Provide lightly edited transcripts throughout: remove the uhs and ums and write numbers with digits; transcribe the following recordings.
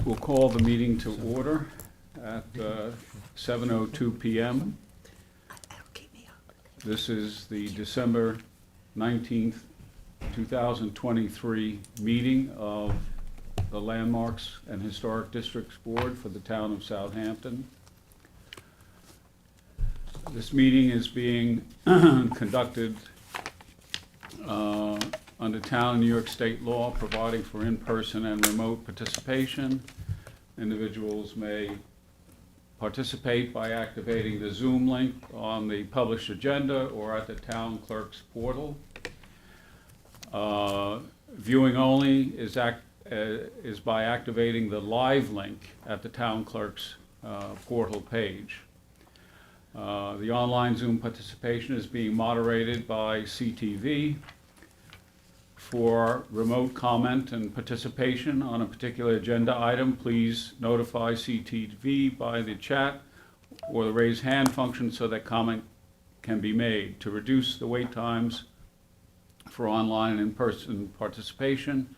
We'll call the meeting to order at 7:02 p.m. This is the December 19th, 2023 meeting of the Landmarks and Historic Districts Board for the town of Southampton. This meeting is being conducted under town and New York State law, providing for in-person and remote participation. Individuals may participate by activating the Zoom link on the published agenda or at the town clerk's portal. Viewing only is by activating the live link at the town clerk's portal page. The online Zoom participation is being moderated by CTV. For remote comment and participation on a particular agenda item, please notify CTV by the chat or the raise hand function so that comment can be made. To reduce the wait times for online and in-person participation,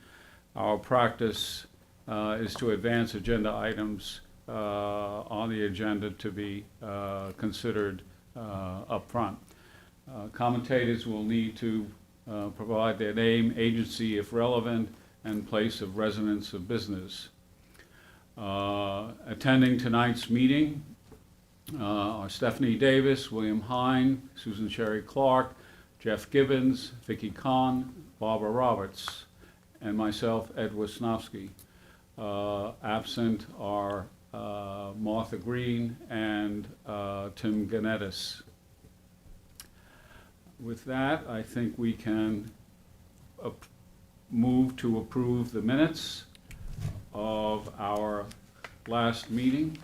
our practice is to advance agenda items on the agenda to be considered up front. Commentators will need to provide their name, agency if relevant, and place of residence of business. Attending tonight's meeting are Stephanie Davis, William Hine, Susan Sherry Clark, Jeff Gibbons, Vicki Kahn, Barbara Roberts, and myself, Ed Wisnowski. Absent are Martha Green and Tim Ganettis. With that, I think we can move to approve the minutes of our last meeting.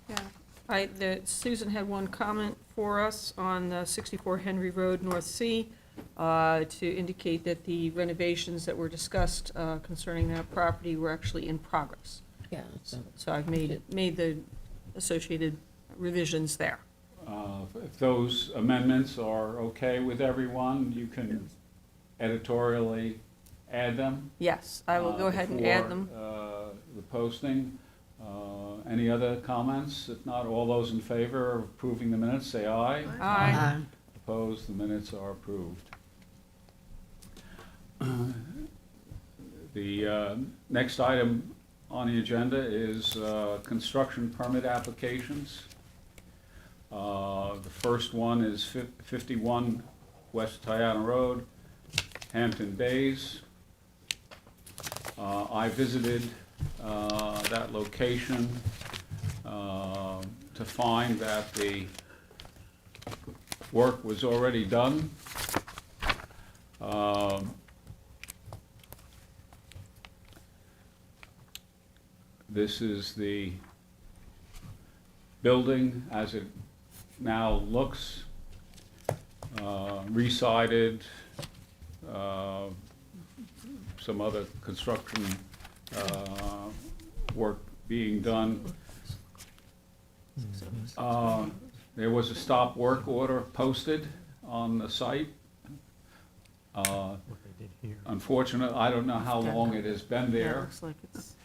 Yeah, Susan had one comment for us on 64 Henry Road, North Sea, to indicate that the renovations that were discussed concerning that property were actually in progress. Yeah. So I've made the associated revisions there. If those amendments are okay with everyone, you can editorially add them. Yes, I will go ahead and add them. Before the posting. Any other comments? If not, all those in favor of approving the minutes, say aye. Aye. Opposed, the minutes are approved. The next item on the agenda is construction permit applications. The first one is 51 West Tiana Road, Hampton Bays. I visited that location to find that the work was already done. This is the building as it now looks, re-sided, some other construction work being done. There was a stop work order posted on the site. Unfortunately, I don't know how long it has been Yeah, it there. looks like it's,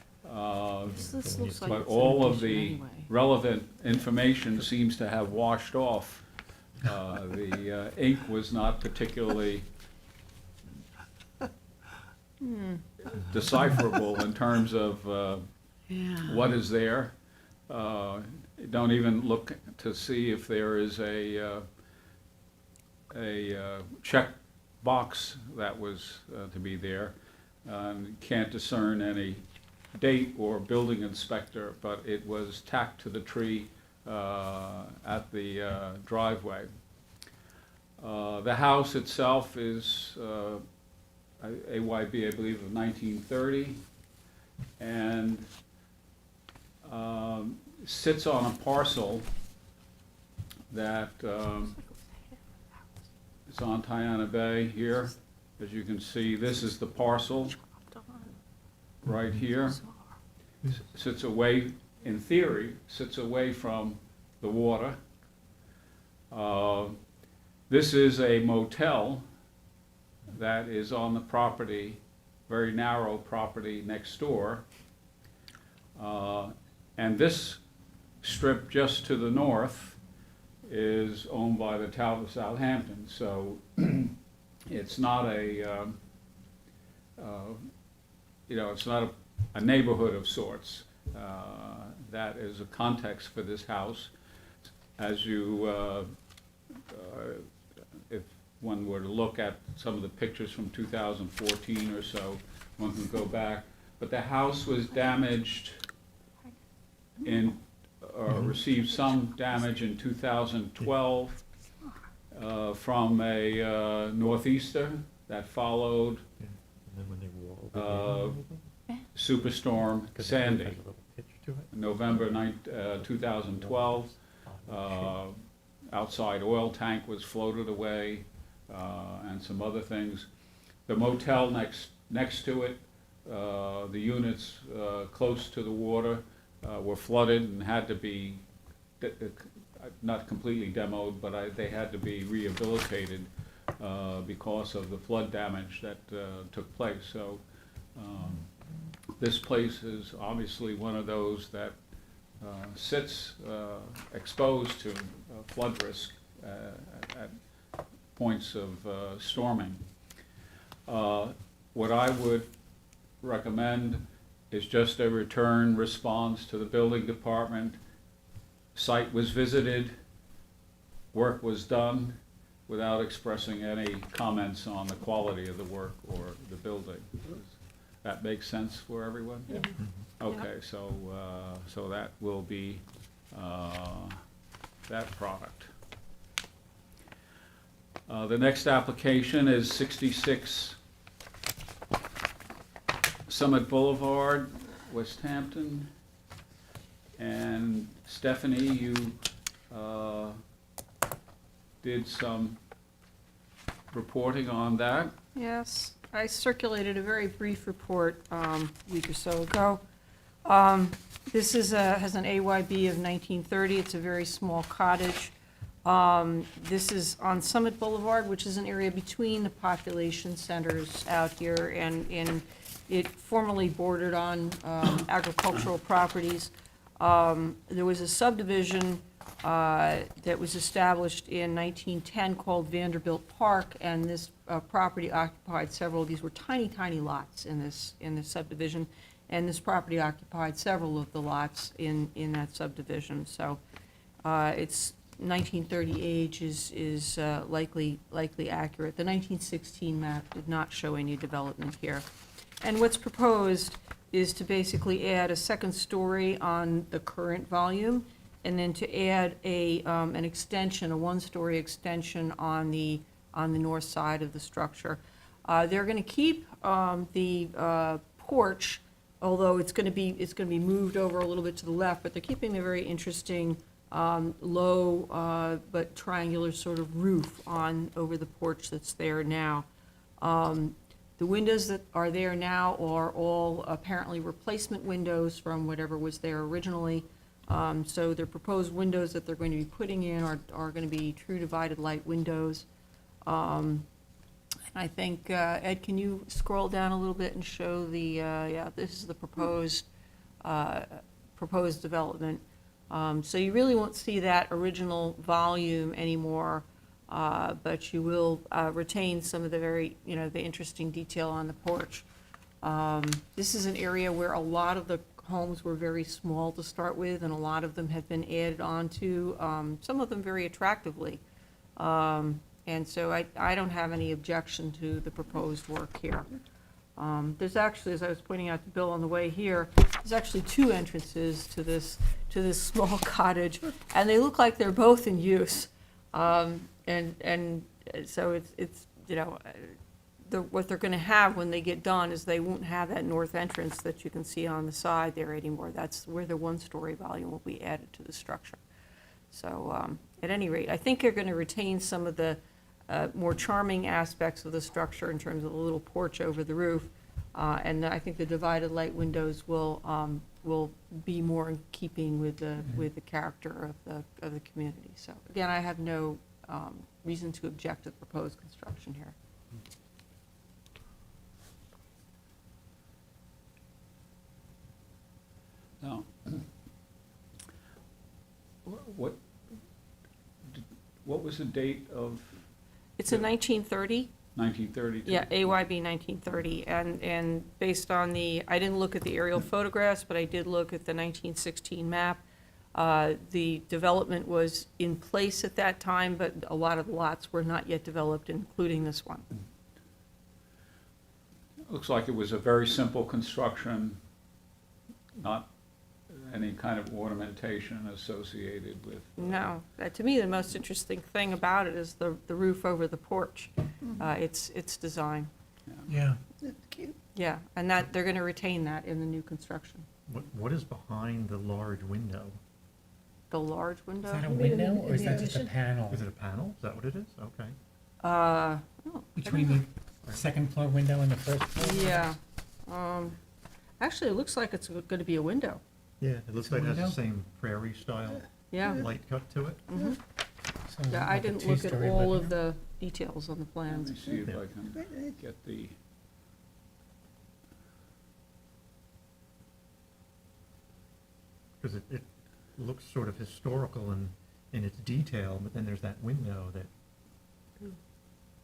this looks like But it's all in of the anyway. relevant information seems to have washed off. The ink was not particularly decipherable in terms of what is there. Don't even look to see if there is a check box that was to be there. Can't discern any date or building inspector, but it was tacked to the tree at the driveway. The house itself is AYB, I believe, of 1930, and sits on a parcel that is on Tiana Bay here. As you can see, this is the parcel right here. Sits away, in theory, sits away from the water. This is a motel that is on the property, very narrow property next door. And this strip just to the north is owned by the town of Southampton, so it's not it's not a neighborhood of sorts. That is a context for this house. As if one were to look at some of the pictures from 2014 or so, one can go back. But the house was damaged received some damage in 2012 from a northeaster that followed Superstorm Sandy. November 2012, outside oil tank was floated away, and some other things. The motel next to it, the units close to the water were flooded and had to be not completely demoed, but they had to be rehabilitated because of the flood damage that took place. So this place is obviously one of those that sits exposed to flood risk at points of storming. What I would recommend is just a return response to the building department. Site was visited, work was done, without expressing any comments on the quality of the work or the building. That makes sense for everyone? Yeah. Okay, so that will be that product. The next application is 66 Summit Boulevard, West Hampton. And Stephanie, you did some reporting on that. Yes, I circulated a very brief report a week or so ago. This has an AYB of 1930. It's a very small cottage. This is on Summit Boulevard, which is an area between the population centers out here, and it formerly bordered on agricultural properties. There was a subdivision that was established in 1910 called Vanderbilt Park, and this property occupied several. These were tiny, tiny lots in this subdivision, and this property occupied several of the lots in that subdivision. So its 1930 age is likely accurate. The 1916 map did not show any development here. And what's proposed is to basically add a second story on the current volume, and then to add an extension, a one-story extension on the north side of the structure. They're going to keep the porch, although it's going to be moved over a little bit to the left, but they're keeping a very interesting low but triangular sort of roof over the porch that's there now. The windows that are there now are all apparently replacement windows from whatever was there originally. So the proposed windows that they're going to be putting in are going to be true divided light windows. And I think, Ed, can you scroll down a little bit and show this is the proposed development. So you really won't see that original volume anymore. But you will retain some of the the interesting detail on the porch. This is an area where a lot of the homes were very small to start with, and a lot of them have been added onto, some of them very attractively. And so I don't have any objection to the proposed work here. There's actually, as I was pointing out to Bill on the way here, there's actually two entrances to this small cottage, and they look like they're both in use. And so it's what they're going to have when they get done is they won't have that north entrance that you can see on the side there anymore. That's where the one-story volume will be added to the structure. So at any rate, I think you're going to retain some of the more charming aspects of the structure in terms of the little porch over the roof, and I think the divided light windows will be more in keeping with the character of the community. So again, I have no reason to object to the proposed construction here. Now, what, what was the date of It's in 1930. 1932? Yeah, AYB 1930, and based on I didn't look at the aerial photographs, but I did look at the 1916 map. The development was in place at that time, but a lot of the lots were not yet developed, including this one. Looks like it was a very simple construction, not any kind of ornamentation associated with. No, to me, the most interesting thing about it is the roof over the porch. Its design. Yeah. It's cute. Yeah, and that, they're gonna retain that in the new construction. What is behind the large window? The large Is window? that a You mean in- window or in is the that just a addition? panel? Is it a panel? Is that what it is? Okay. Oh, I Between don't the second floor window and the first floor? Yeah. Actually, it looks like it's gonna be a window. Yeah, it looks It's a like it has the window? same prairie style Yeah. light cut to it. Mhm. So Yeah, I like a didn't look at two-story all living of the details on the Let plans. me see if Yeah. I can get the, Because it looks sort of historical in its detail, but then there's that window that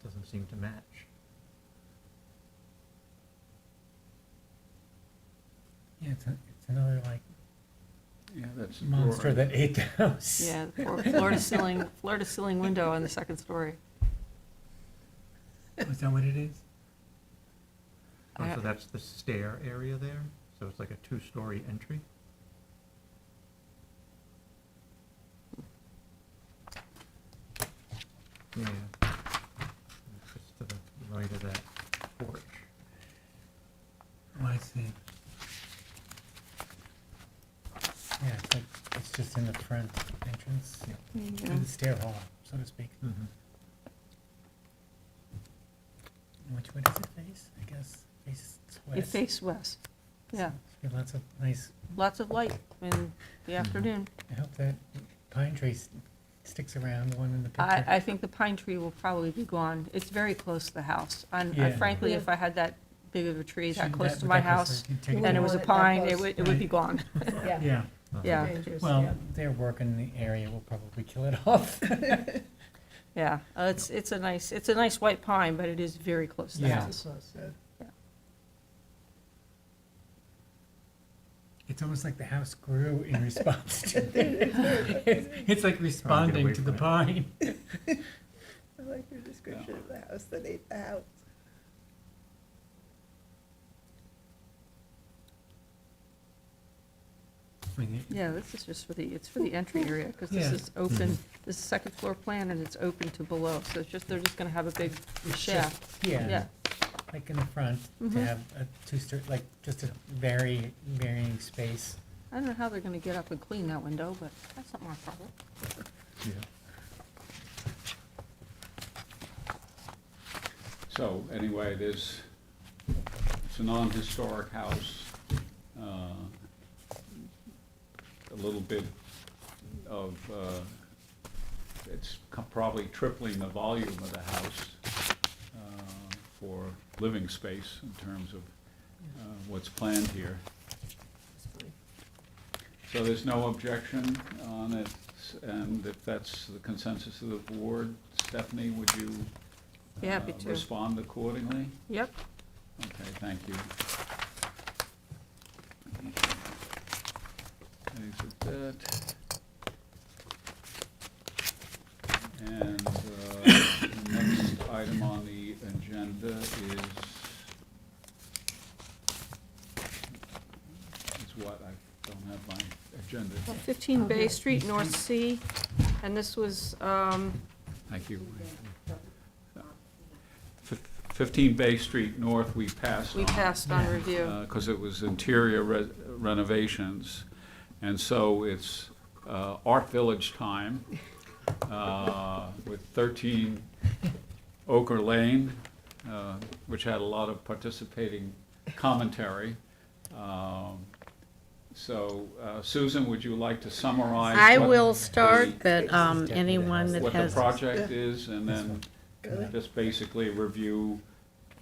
doesn't seem to match. Yeah, it's another like yeah, that's. a monster drawing. that ate the house. Yeah, floor to ceiling window on the second story. Is that what it is? Oh, I- so that's the stair area there? So it's like a two-story entry? Yeah. Just to the right of that porch. Oh, I see. Yeah, it's like, it's just in the front entrance, Yeah. through the stair hall, so to speak. Mm-hmm. Which way does it face? I guess faces west. It faced west. Yeah, So lots of nice, lots of light in the afternoon. I hope that pine tree sticks around, the one in the picture. I think the pine tree will probably be gone. It's very close to the house. And Yeah. frankly, if I had that big of a tree that Shouldn't close to would my that close, house, you'd take You it and it down? was a want it that pine, close. it would be gone. Yeah. Yeah, Yeah, Dangerous, well, yeah. their work in the area will probably kill it off. yeah. It's a nice white pine, but it is very close to the Yeah. house. It's almost like the house grew in response to it's like responding away to the from pine. I like your description of the house that ate the house. I mean, Yeah, this is just it's for the entry area, because this Yeah. is open, this is second floor plan, and it's open to below, so they're just gonna have a big it's shaft. just- Yeah, Yeah, like in the front, to Mhm. have a two-story, like just a varying space. I don't know how they're gonna get up and clean that window, but that's not my problem. Yeah. So, anyway, it's a non-historic house. A little bit of, it's probably tripling the volume of the house for living space in terms of what's planned here. So there's no objection on it, and if that's the consensus of the board, Stephanie, would you Be happy to. respond accordingly? Yep, Okay, thank you. Exit that. And the next item on the agenda is what? I don't have my agenda. 15 Bay Street, North Sea, and this was, Thank you. 15 Bay Street North, we passed on. we passed on review. Because it was interior renovations. And so it's Art Village time with 13 Ochre Lane, which had a lot of participating commentary. So Susan, would you like to summarize? I what will the- start that anyone that What the has, project is, and then Good. just basically review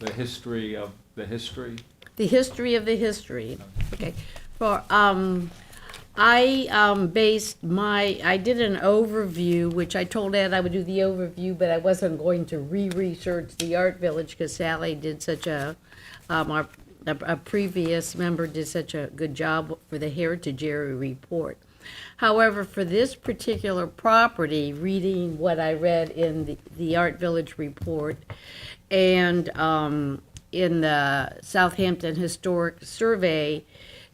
the history of the history. the history of the history. Okay, for, I I did an overview, which I told Ed I would do the overview, but I wasn't going to re-research the Art Village because Sally did such a previous member did such a good job for the Heritage Area Report. However, for this particular property, reading what I read in the Art Village report and in the Southampton Historic Survey,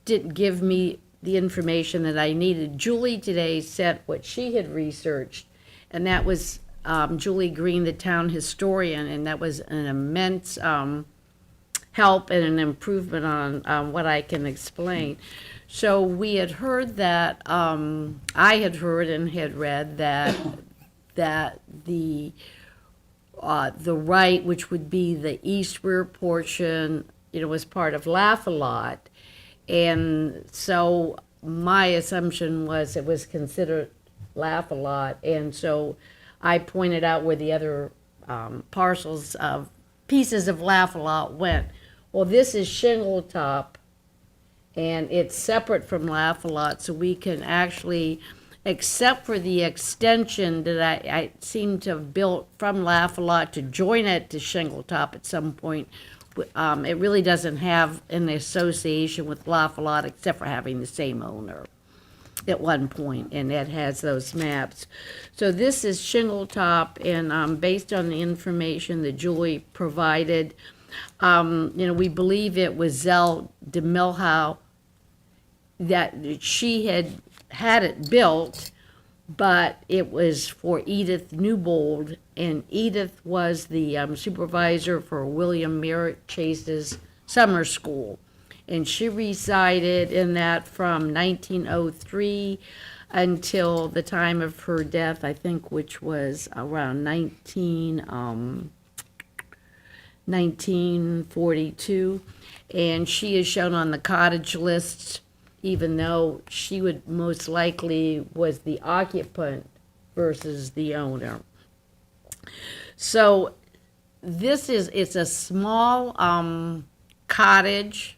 didn't give me the information that I needed. Julie today sent what she had researched, and that was Julie Green, the town historian, and that was an immense help and an improvement on what I can explain. So we had heard that, I had heard and had read that the right, which would be the east rear portion, was part of Laugh-A-Lot. And so my assumption was it was considered Laugh-A-Lot. And so I pointed out where the other parcels of pieces of Laugh-A-Lot went. Well, this is Shingle Top, and it's separate from Laugh-A-Lot, so we can actually, except for the extension that I seem to have built from Laugh-A-Lot to join it to Shingle Top at some point, it really doesn't have an association with Laugh-A-Lot except for having the same owner at one point, and it has those maps. So this is Shingle Top, and based on the information that Julie provided, we believe it was Zell de Milhouse that she had it built, but it was for Edith Newbold, and Edith was the supervisor for William Merritt Chase's summer school. And she resided in that from 1903 until the time of her death, I think, which was around 1942. And she is shown on the cottage lists, even though she would most likely was the occupant versus the owner. So it's a small cottage,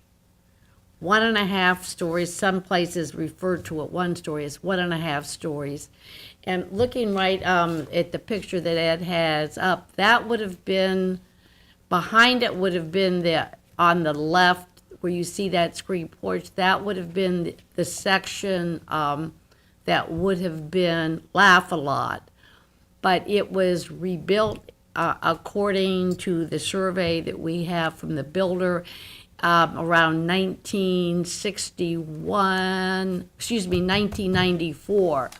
1.5 stories. Some places refer to it 1 story. It's 1.5 stories. And looking right at the picture that Ed has up, that would have been, behind it would have been on the left, where you see that screen porch, that would have been the section that would have been Laugh-A-Lot. But it was rebuilt according to the survey that we have from the builder around 1994.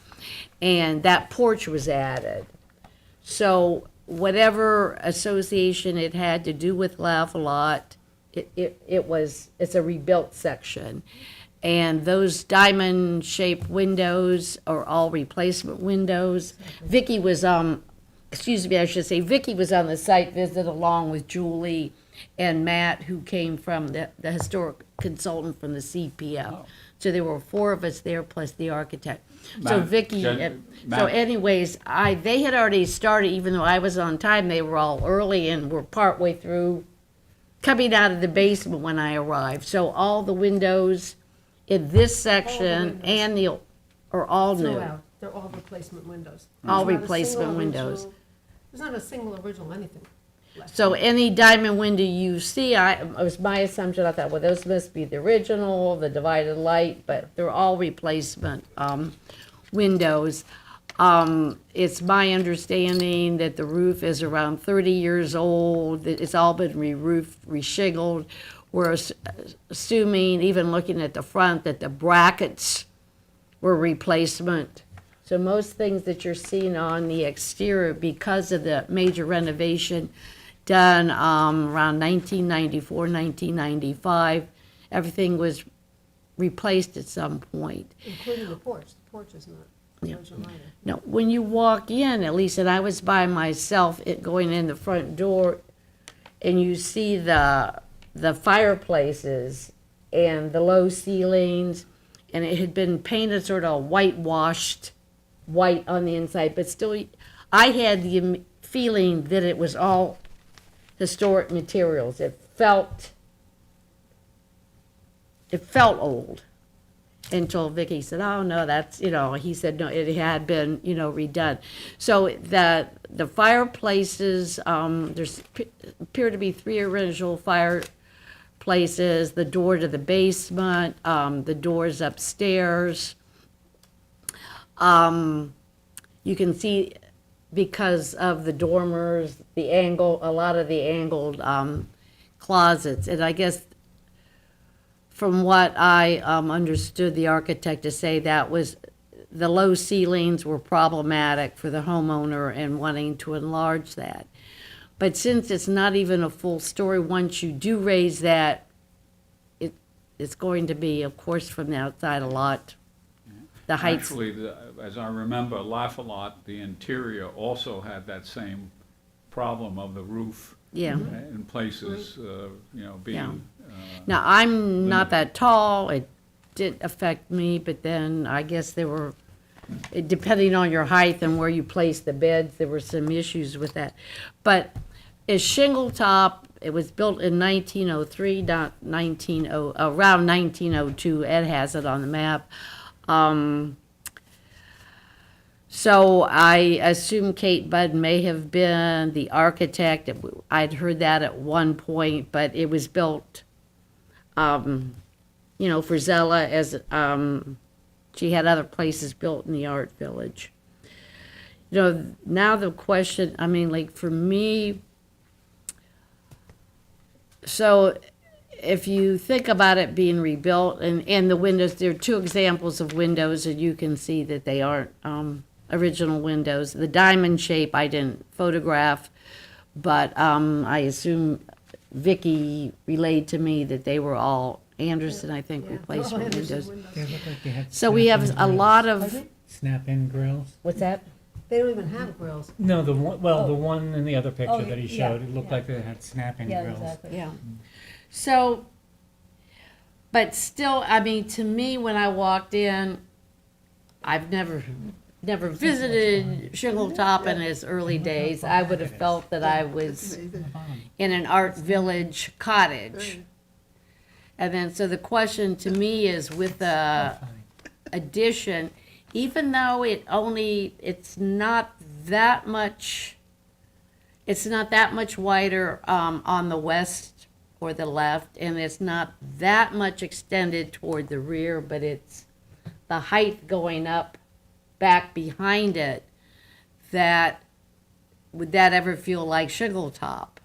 And that porch was added. So whatever association it had to do with Laugh-A-Lot, it's a rebuilt section. And those diamond-shaped windows are all replacement windows. Vicki was Vicki was on the site visit along with Julie and Matt, who came from the historic consultant from the CPF. Oh. So there were 4 of us there, plus the architect. Matt, So Vicki, Matt. so anyways, they had already started, even though I was on time, they were all early and were partway through coming out of the basement when I arrived. So all the windows in this section and are all new. Throughout, they're all replacement windows. All There's not a replacement single windows. original- There's not a single original anything left. So any diamond window you see, it was my assumption, I thought, well, those must be the original, the divided light, but they're all replacement windows. It's my understanding that the roof is around 30 years old, that it's all been re-roofed, reshingled. We're assuming, even looking at the front, that the brackets were replacement. So most things that you're seeing on the exterior, because of the major renovation done around 1994, 1995, everything was replaced at some point. Including the porch. The porch is not original either. Now, when you walk in, at least, and I was by myself, going in the front door, and you see the fireplaces and the low ceilings, and it had been painted sort of whitewashed white on the inside, but still, I had the feeling that it was all historic materials. It felt old. until Vicky said, oh, no, that's, he said, no, it had been, redone. So the fireplaces, there's appear to be 3 original fireplaces, the door to the basement, the doors upstairs. You can see, because of the dormers, a lot of the angled closets. And I guess from what I understood the architect to say, that was, the low ceilings were problematic for the homeowner and wanting to enlarge that. But since it's not even a full story, once you do raise that, it's going to be, of course, from the outside a lot. The heights. Actually, as I remember, Laugh-A-Lot, the interior also had that same problem of the roof Yeah. in places, being. Now, I'm not that tall. It did affect me, but then I guess depending on your height and where you place the beds, there were some issues with that. But it's shingle top. It was built in 1903, not around 1902. Ed has it on the map. So I assume Kate Budd may have been the architect. I'd heard that at one point, but it was built, for Zella, as she had other places built in the art village. Now the question, for me, so if you think about it being rebuilt, and the windows, there are 2 examples of windows, and you can see that they aren't original windows. The diamond shape I didn't photograph, but I assume Vicky relayed to me that they were all Anderson, I think, Yeah. replacement Anderson windows. windows. They look like they had So we have snap-in a lot of, Pardon? snap-in grills. what's that? They don't even have grills. No, the one in the other Oh, picture that he yeah, showed, it looked yeah. like they had snap-in grills. Yeah. So, but still, to me, when I walked in, I've never visited Shingle Top in its early days. I would have felt that I was Amazing. in an art village cottage. And then, so the question to me is, with the addition, even though it's not that much wider on the west or the left, and it's not that much extended toward the rear, but it's the height going up back behind it, would that ever feel like Shingle Top?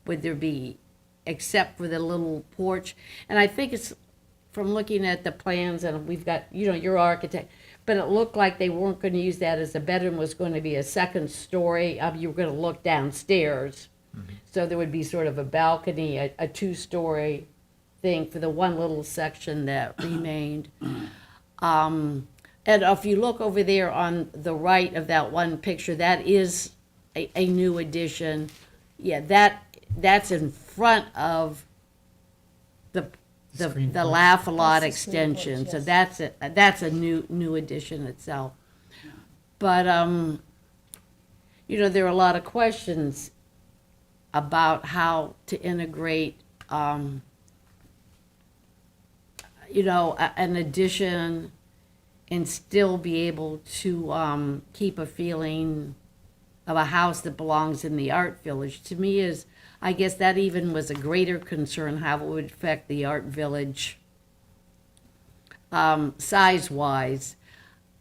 Would there be, except for the little porch? And I think it's, from looking at the plans, and we've got, your architect, but it looked like they weren't going to use that as a bedroom, was going to be a second story. You were going to look downstairs. So there would be sort of a balcony, a 2-story thing for the one little section that remained. And if you look over there on the right of that one picture, that is a new addition. Yeah, that's in front of the Screen porch. Laugh-A-Lot That's the screen porch, extension. So yes. that's a new addition itself. But there are a lot of questions about how to integrate an addition and still be able to keep a feeling of a house that belongs in the art village. To me, I guess that even was a greater concern, how it would affect the art village size-wise.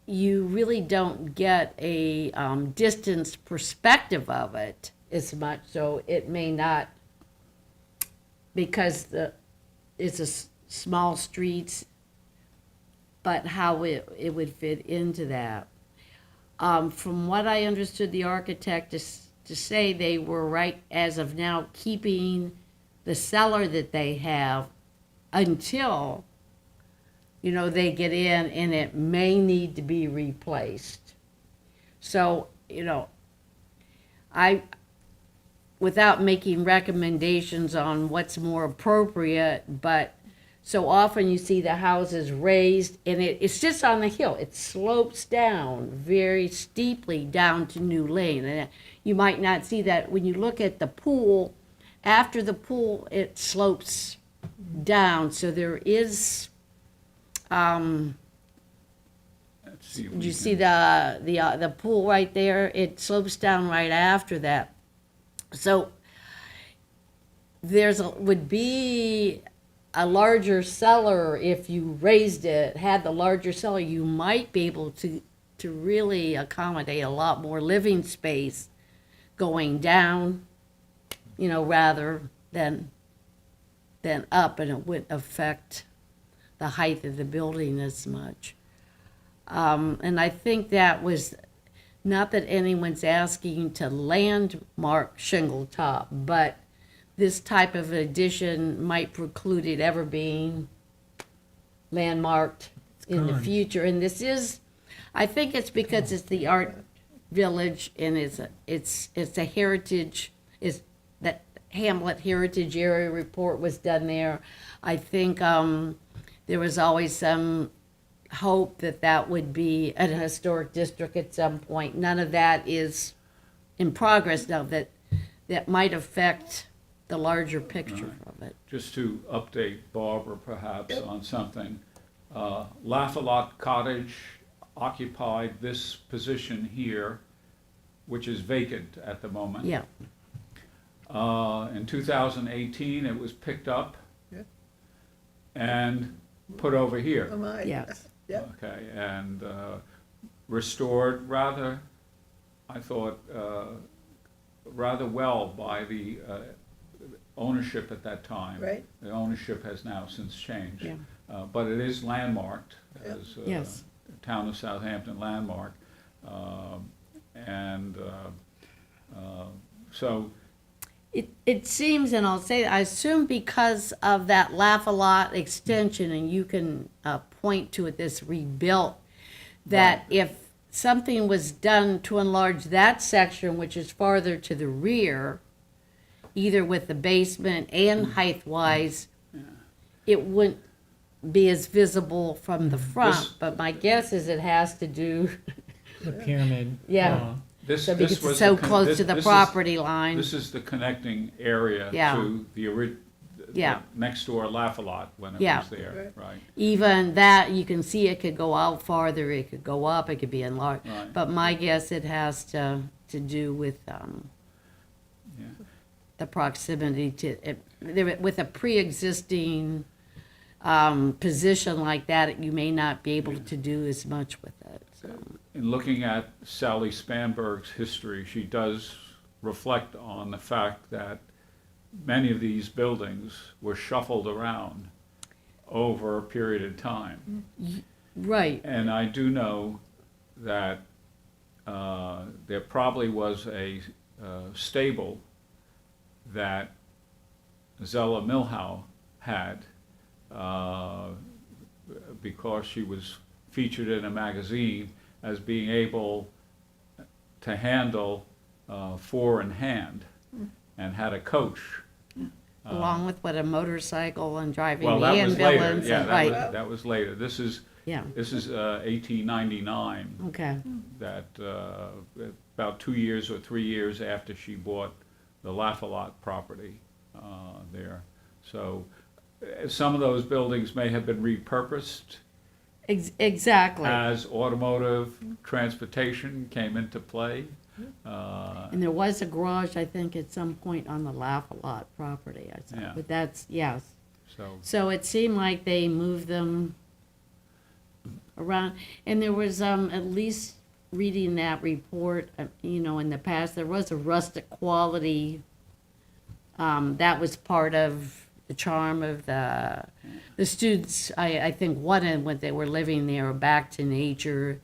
You really don't get a distance perspective of it as much, so it may not, because it's small streets, but how it would fit into that. From what I understood the architect to say, they were right as of now keeping the cellar that they have until, they get in and it may need to be replaced. So, without making recommendations on what's more appropriate, but so often you see the houses raised, and it sits on the hill. It slopes down very steeply down to New Lane. And you might not see that when you look at the pool. After the pool, it slopes down. So there is Let's see if did we you can- see the pool right there? It slopes down right after that. So would be a larger cellar if you raised it, had the larger cellar, you might be able to really accommodate a lot more living space going down, rather than up, and it wouldn't affect the height of the building as much. And I think that was, not that anyone's asking to landmark shingle top, but this type of addition might preclude it ever being landmarked in the gone. future. And this is, I think it's because it's the art village and it's a heritage, is that Hamlet Heritage Area Report was done there. I think there was always some hope that would be a historic district at some point. None of that is in progress now. That might affect the larger picture of it. Just to update Barbara perhaps on something, Lafayette Cottage occupied this position here, which is vacant at the moment. Yeah, In 2018, it was picked up Yeah. and put over here. Oh, my. yes. Yeah. Okay, and restored rather, I thought, rather well by the ownership at that time. Right. The ownership has now since changed. Yeah. But it is landmarked Yeah. as Yes. Town of Southampton landmark. So, It seems, and I'll say, I assume because of that Lafayette extension, and you can point to it, this rebuilt, that Right. if something was done to enlarge that section, which is farther to the rear, either with the basement and height-wise, it wouldn't be as visible from the front, This- but my guess is it has to do, The pyramid. Yeah. law. this so because was it's so the con- close this- to the this is- property line. This is the connecting area Yeah. to the Yeah. next door Lafayette when it Yeah. was there, right? Even that, you can see it could go out farther, it could go up, it could be enlarged. Right. But my guess, it has to do with Yeah. the proximity to, with a pre-existing position like that, you may not be able to do as much with it, so. In looking at Sally Spanberg's history, she does reflect on the fact that many of these buildings were shuffled around over a period of time. Right, And I do know that there probably was a stable that Zella Milhau had because she was featured in a magazine as being able to handle four in hand and had a coach. along with what, a motorcycle and driving Well, the that was later, ambulance, yeah, and, right, that was later. This is yeah, 1899, okay, that about 2 years or 3 years after she bought the Lafayette property there. So some of those buildings may have been repurposed exactly. as automotive transportation came into play. And there was a garage, I think, at some point on the Lafayette property, I saw, Yeah. but that's, yes. So, So it seemed like they moved them around, and there was, at least reading that report, in the past, there was a rustic quality, that was part of the charm of the students, I think, wanted when they were living there, back to nature,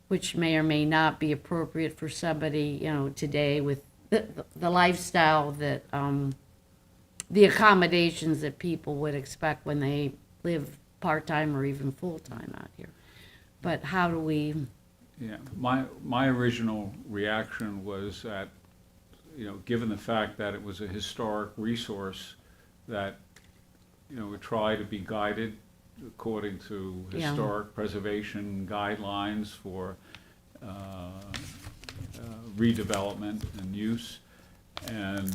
which may or may not be appropriate for somebody, today with the lifestyle that, the accommodations that people would expect when they live part-time or even full-time out here. But how do we, yeah, my original reaction was that, given the fact that it was a historic resource, that, we try to be guided according to Yeah. historic preservation guidelines for redevelopment and use. And,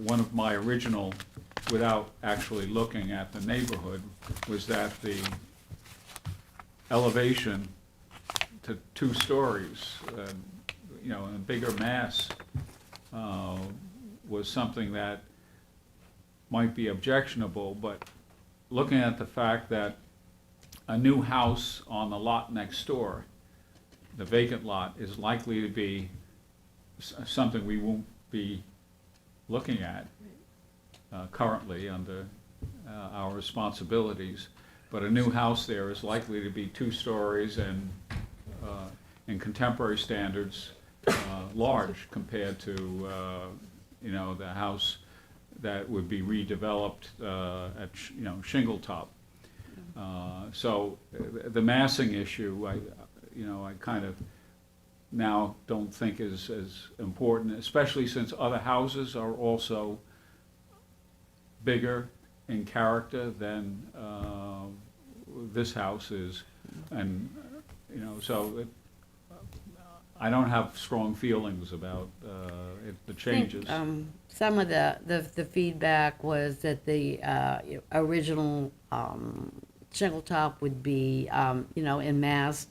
one of my original without actually looking at the neighborhood, was that the elevation to 2 stories, you know, in a bigger mass, was something that might be objectionable, but looking at the fact that a new house on the lot next door, the vacant lot, is likely to be something we won't be looking at currently under our responsibilities. But a new house there is likely to be 2 stories and, in contemporary standards, large compared to, you know, the house that would be redeveloped at, you know, shingle top. So the massing issue, you know, I kind of now don't think is as important, especially since other houses are also bigger in character than this house is. And, you know, so I don't have strong feelings about the changes. Some of the feedback was that the original shingle top would be, you know, in mass,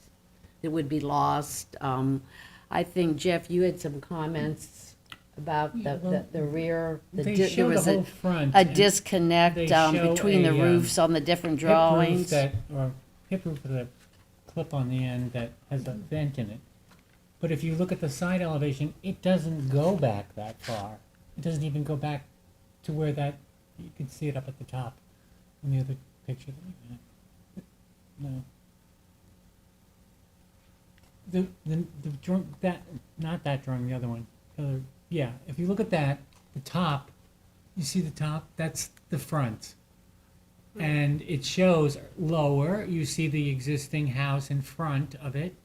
it would be lost. I think, Jeff, you had some comments about the rear. They there show the was whole front. a and disconnect they show between the a, roofs on the different hip roof drawings. or hip roof with a clip on the end that has a vent in it. But if you look at the side elevation, it doesn't go back that far. It doesn't even go back to where that, you can see it up at the top in the other picture that you had. No. Not that drawing, the other one. Yeah, if you look at that, the top, you see the top? That's the front. And it shows lower, you see the existing house in front of it.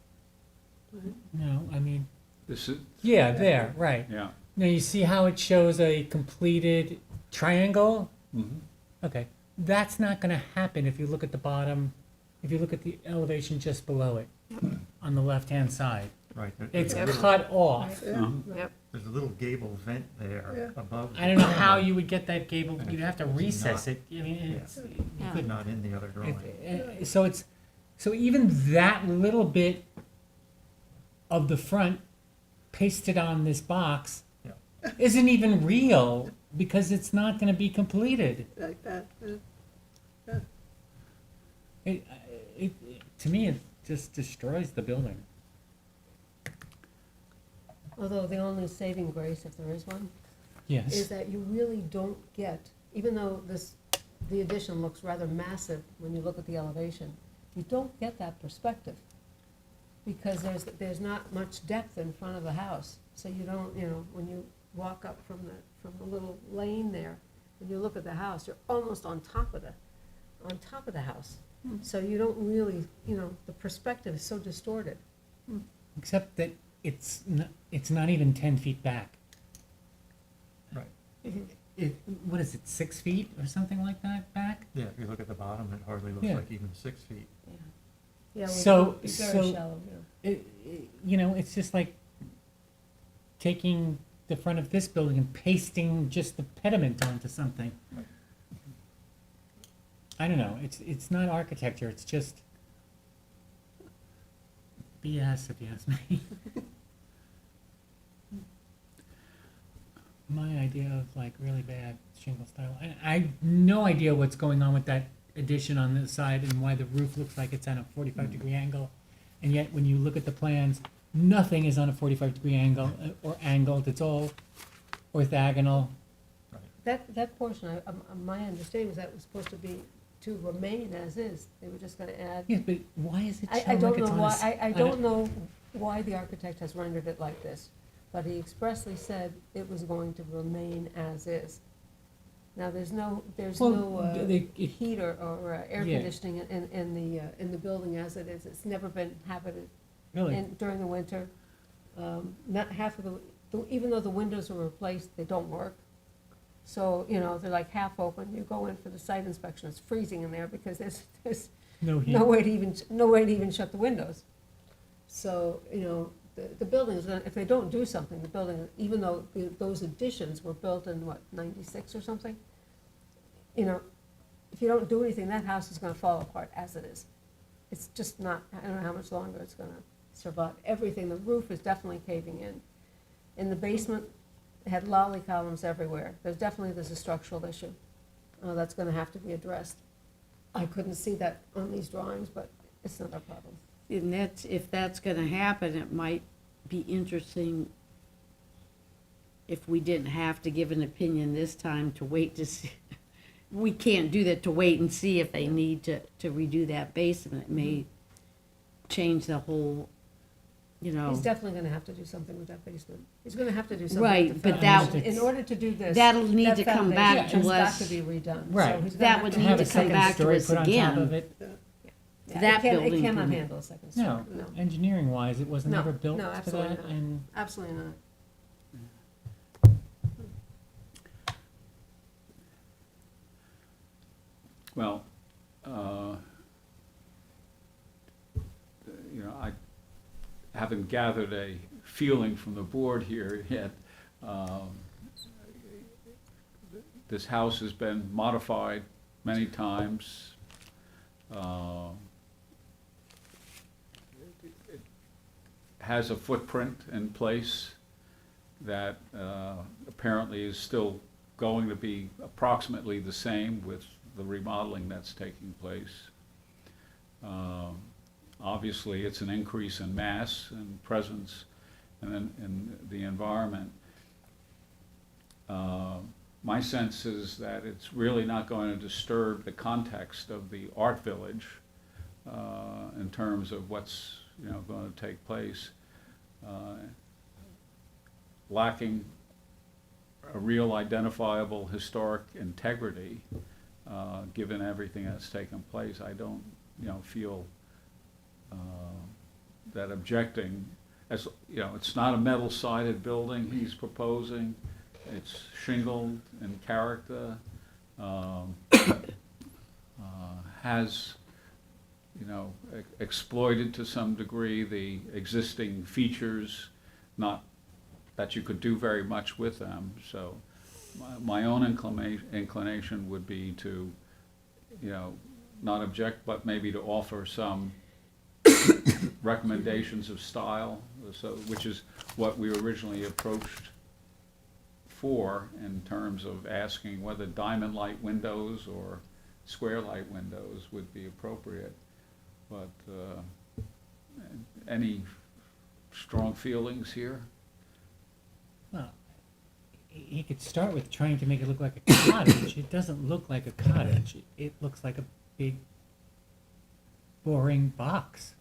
No, I mean, This is, yeah, there, right. yeah. Now you see how it shows a completed triangle? Mhm. Okay, that's not gonna happen if you look at the bottom, if you look at the elevation just below it, on the left-hand side. Right. It's There's a little- cut off. Uh-huh. Yep. There's a little gable vent there above. I don't know how you would get that gable, you'd have to recess it, I mean, it's, you Yeah. couldn't. Not in the other drawing. So even that little bit of the front pasted on this box Yeah. isn't even real because it's not gonna be completed. Like that. To me, it just destroys the building. Although the only saving grace, if there is one, Yes. is that you really don't get, even though the addition looks rather massive when you look at the elevation, you don't get that perspective. Because there's not much depth in front of the house, so you don't, you know, when you walk up from the little lane there, and you look at the house, you're almost on top of the house. So you don't really, you know, the perspective is so distorted. Except that it's not even 10 feet back. Right. What is it, 6 feet or something like that back? Yeah, if you look at the bottom, it hardly looks Yeah. like even 6 feet. Yeah, well, So- it'd be very so- shallow, yeah. You know, it's just like taking the front of this building and pasting just the pediment onto something. I don't know, it's not architecture, it's just BS, if you ask me. My idea of like really bad shingle style, I have no idea what's going on with that addition on this side and why the roof looks like it's on a 45-degree angle. And yet, when you look at the plans, nothing is on a 45-degree angle or angled, it's all orthogonal. That portion, my understanding was that was supposed to remain as is. They were just gonna add. Yes, but why is it I shown don't like it's know on a why, s- I on a- don't know why the architect has rendered it like this, but he expressly said it was going to remain as is. Now, there's no Well, it- heat or air Yeah. conditioning in the building as it is. It's never been habited Really? during the winter. Not half of even though the windows were replaced, they don't work. So, you know, they're like half open. You go in for the site inspection, it's freezing in there because there's No heat? no way to even shut the windows. So, you know, the building is gonna, if they don't do something, the building, even though those additions were built in, what, 96 or something? you know, if you don't do anything, that house is gonna fall apart as it is. It's just not, I don't know how much longer it's gonna survive. Everything, the roof is definitely caving in. In the basement, it had lolly columns everywhere. There's a structural issue. That's gonna have to be addressed. I couldn't see that on these drawings, but it's not a problem. And that's, if that's gonna happen, it might be interesting if we didn't have to give an opinion this time to wait to see. We can't do that, to wait and see if they need to redo that basement. It may change the whole, you know. He's definitely gonna have to do something with that basement. He's gonna have to do something Right, with the but foundation. that- In order to do this. That'll need that to come back foundation to has us. got to be redone. Right. So he's gonna That have would to need have to a come second back to story us put on top again. of it. Yeah, that it building cannot can- handle a second story, No, no, engineering wise, it wasn't No, ever built no, to absolutely that, not. and absolutely not. Well, you know, I haven't gathered a feeling from the board here yet. This house has been modified many times. It has a footprint in place that apparently is still going to be approximately the same with the remodeling that's taking place. Obviously, it's an increase in mass and presence in the environment. My sense is that it's really not going to disturb the context of the art village in terms of what's, you know, going to take place. Lacking a real identifiable historic integrity, given everything that's taken place, I don't, you know, feel that objecting, as, you know, it's not a metal-sided building he's proposing. It's shingled in character, has, you know, exploited to some degree the existing features, not that you could do very much with them. So my own inclination would be to, you know, not object, but maybe to offer some recommendations of style, so, which is what we originally approached for in terms of asking whether diamond light windows or square light windows would be appropriate. But any strong feelings here? well, he could start with trying to make it look like a cottage. It doesn't look like a cottage. It looks like a big, boring box.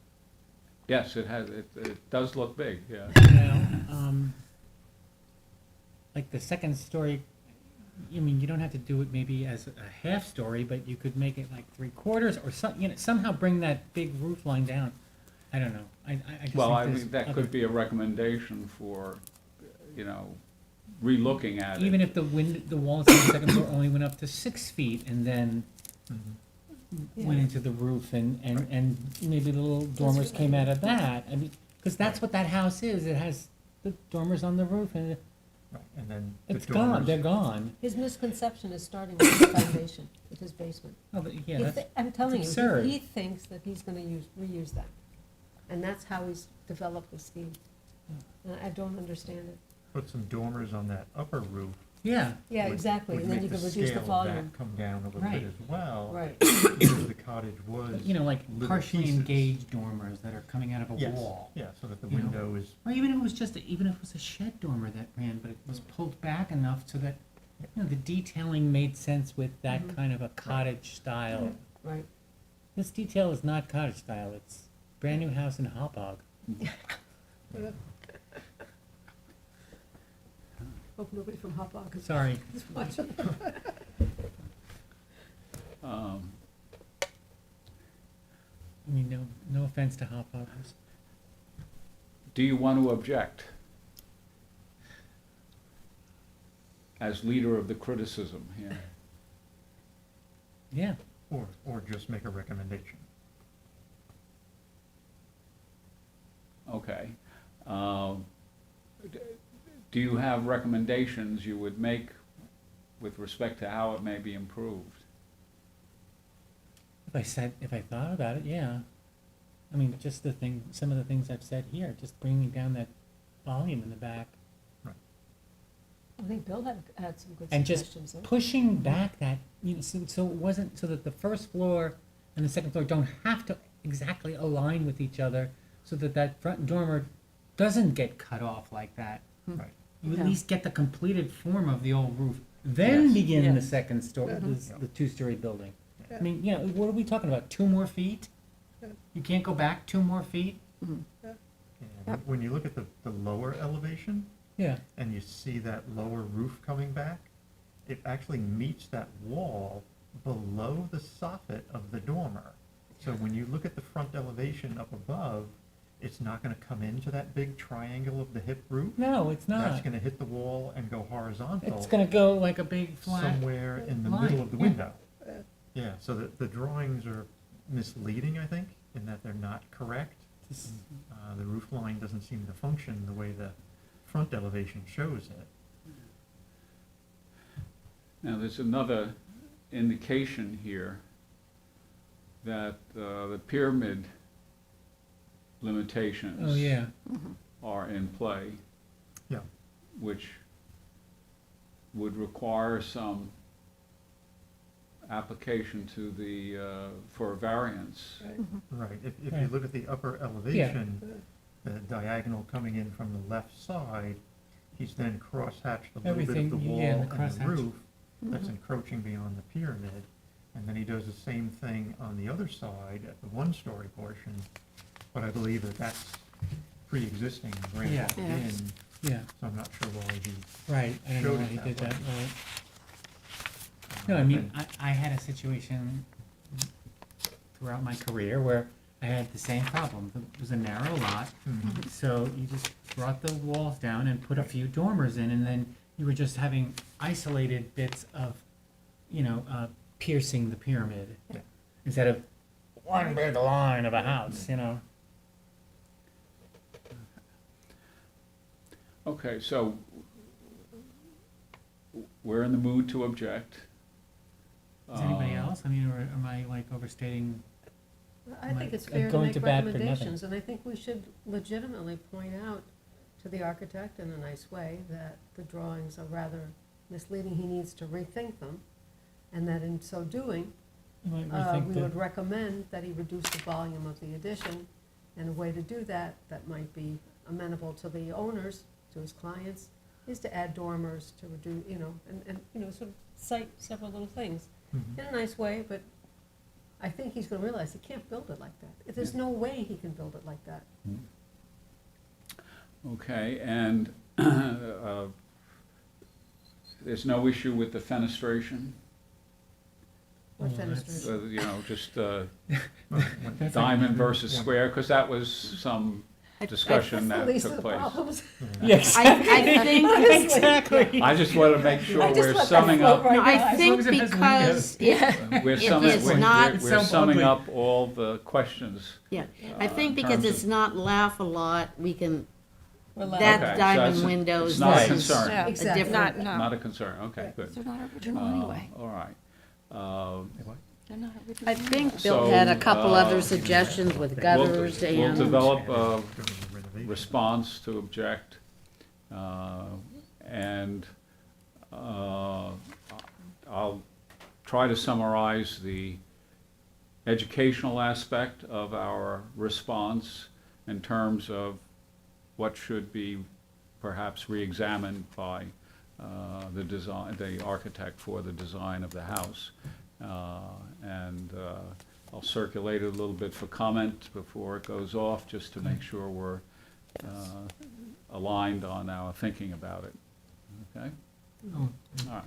Yes, it has. It does look big. Yeah. You know, like the second story. I mean, you don't have to do it maybe as a half story, but you could make it like 3/4 or some. You know, somehow bring that big roof line down. I don't know. I just Well, think I there's mean, that other- could be a recommendation for, you know, re-looking at it. even if the walls on the second floor only went up to 6 feet and then went Yeah. into the roof and maybe the little dormers came out of that. I mean, because that's what that house is. It has the dormers on the roof and Right, and then the it's gone. dormers- They're gone. His misconception is starting with his foundation, with his basement. Oh, but yeah, He that's, thi- I'm telling you, absurd. he thinks that he's gonna reuse that. And that's how he's developed the scheme. And I don't understand it. Put some dormers on that upper roof. yeah. Yeah, would- exactly, would and then make you could reduce the scale of volume. that come down a little Right. bit as well. Right, Because the cottage was. You know, like little partially pieces. engaged dormers that are coming out of a Yes, wall. yeah, so that the You know? window is, Or even if it was even if it was a shed dormer that ran, but it was pulled back enough so that, you know, the detailing made sense with that Mhm. kind of a cottage style. right. This detail is not cottage style. It's brand new house in Hauppauge. Hope nobody from Hauppauge is Sorry. watching. I mean, no offense to Hauppaugeers. Do you want to object as leader of the criticism here? Yeah. or just make a recommendation. Okay. Do you have recommendations you would make with respect to how it may be improved? If I thought about it, yeah. I mean, just some of the things I've said here, just bringing down that volume in the back. I think Bill had some good And just suggestions there. pushing back that, so it wasn't, so that the first floor and the second floor don't have to exactly align with each other, so that that front dormer doesn't get cut off like that. Right. You at Yeah. least get the completed form of the old roof, then Yes. begin the Yes. second story, Mhm. the two-story building. Yeah. I mean, what are we talking about, 2 more feet? Yeah. You can't go back 2 more feet? And Yep. when you look at the lower elevation, Yeah, and you see that lower roof coming back, it actually meets that wall below the soffit of the dormer. So when you look at the front elevation up above, it's not gonna come into that big triangle of the hip roof. no, it's That's not. gonna hit the wall and go horizontal It's gonna go like a big flat, somewhere in the line, middle of the yeah. window. Yeah. Yeah, so the drawings are misleading, I think, in that they're not correct. Just- The roof line doesn't seem to function the way the front elevation shows it. Now, there's another indication here that the pyramid limitations oh, yeah, are in play, Yeah, which would require some application to for a variance. Right. right. If you Right. look at the upper elevation, the diagonal coming in from the left side, he's then crosshatched a little bit of Everything, the wall yeah, the and the crosshatch. roof that's encroaching beyond the pyramid. And then he does the same thing on the other side at the one-story portion, but I believe that that's pre-existing, Yeah. grandfathered Yeah. in, yeah, so I'm not sure why he. right, I don't know Showed why it he that did that, way. right. No, I mean, and- I had a situation throughout my career where I had the same problem. It was a narrow lot, Mhm. so you just brought the walls down and put a few dormers in, and then you were just having isolated bits of, piercing the pyramid. Yeah. Instead of one big line of a house, Okay, so we're in the mood to object. Is anybody Uh, else? I mean, or am I like overstating? I think it's I'm fair to going make to bat for nothing. recommendations, and I think we should legitimately point out to the architect in a nice way that the drawings are rather misleading, he needs to rethink them, and that in so doing, You might we rethink would the, recommend that he reduce the volume of the addition, and a way to do that, that might be amenable to the owners, to his clients, is to add dormers to reduce, and sort of cite several little things Mhm. in a nice way, but I think he's gonna realize he can't build it like that. There's no way he can build it like that. Okay, and there's no issue with the fenestration? What Oh, that's- fenestration? Just Well, when- diamond versus when- square, because that was some discussion That's the that least of took the place. problems. yes, I think, exactly. I just want to make sure I just we're let that summing float up, right no, now. I As think long as it has because windows. we're If summing, it's not- we're So summing ugly. up all the questions. yeah, I think because terms it's of- not Laugh-A-Lot, we can, Relax. that Okay, so diamond that's- windows, it's not a this is concern. Yeah, a Exactly. different. Not a concern, okay, good. They're not original Uh, anyway. All right. They're not original. I think So, Bill had a couple uh, other suggestions with We'll gutters we'll and, develop a During the renovation. response to object, and I'll try to summarize the educational aspect of our response in terms of what should be perhaps re-examined by the architect for the design of the house. And I'll circulate it a little bit for comment before it goes off, just to make sure we're aligned on our thinking about it. Okay? Oh, All right.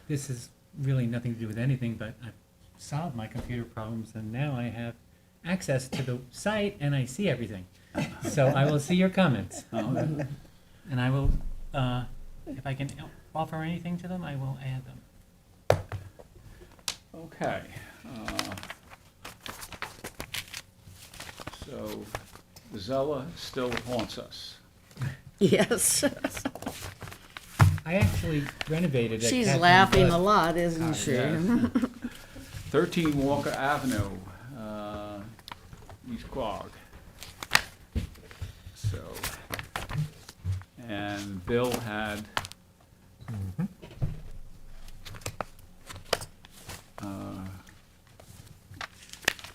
this is really nothing to do with anything, but I've solved my computer problems, and now I have access to the site, and I see everything. So I will see your comments, Okay. and I will, if I can offer anything to them, I will add them. Okay. So Zella still haunts us. yes, I actually renovated it. she's laughing a lot, isn't she? Yes. 13 Walker Avenue, East Quogue. So, and Bill had Mhm.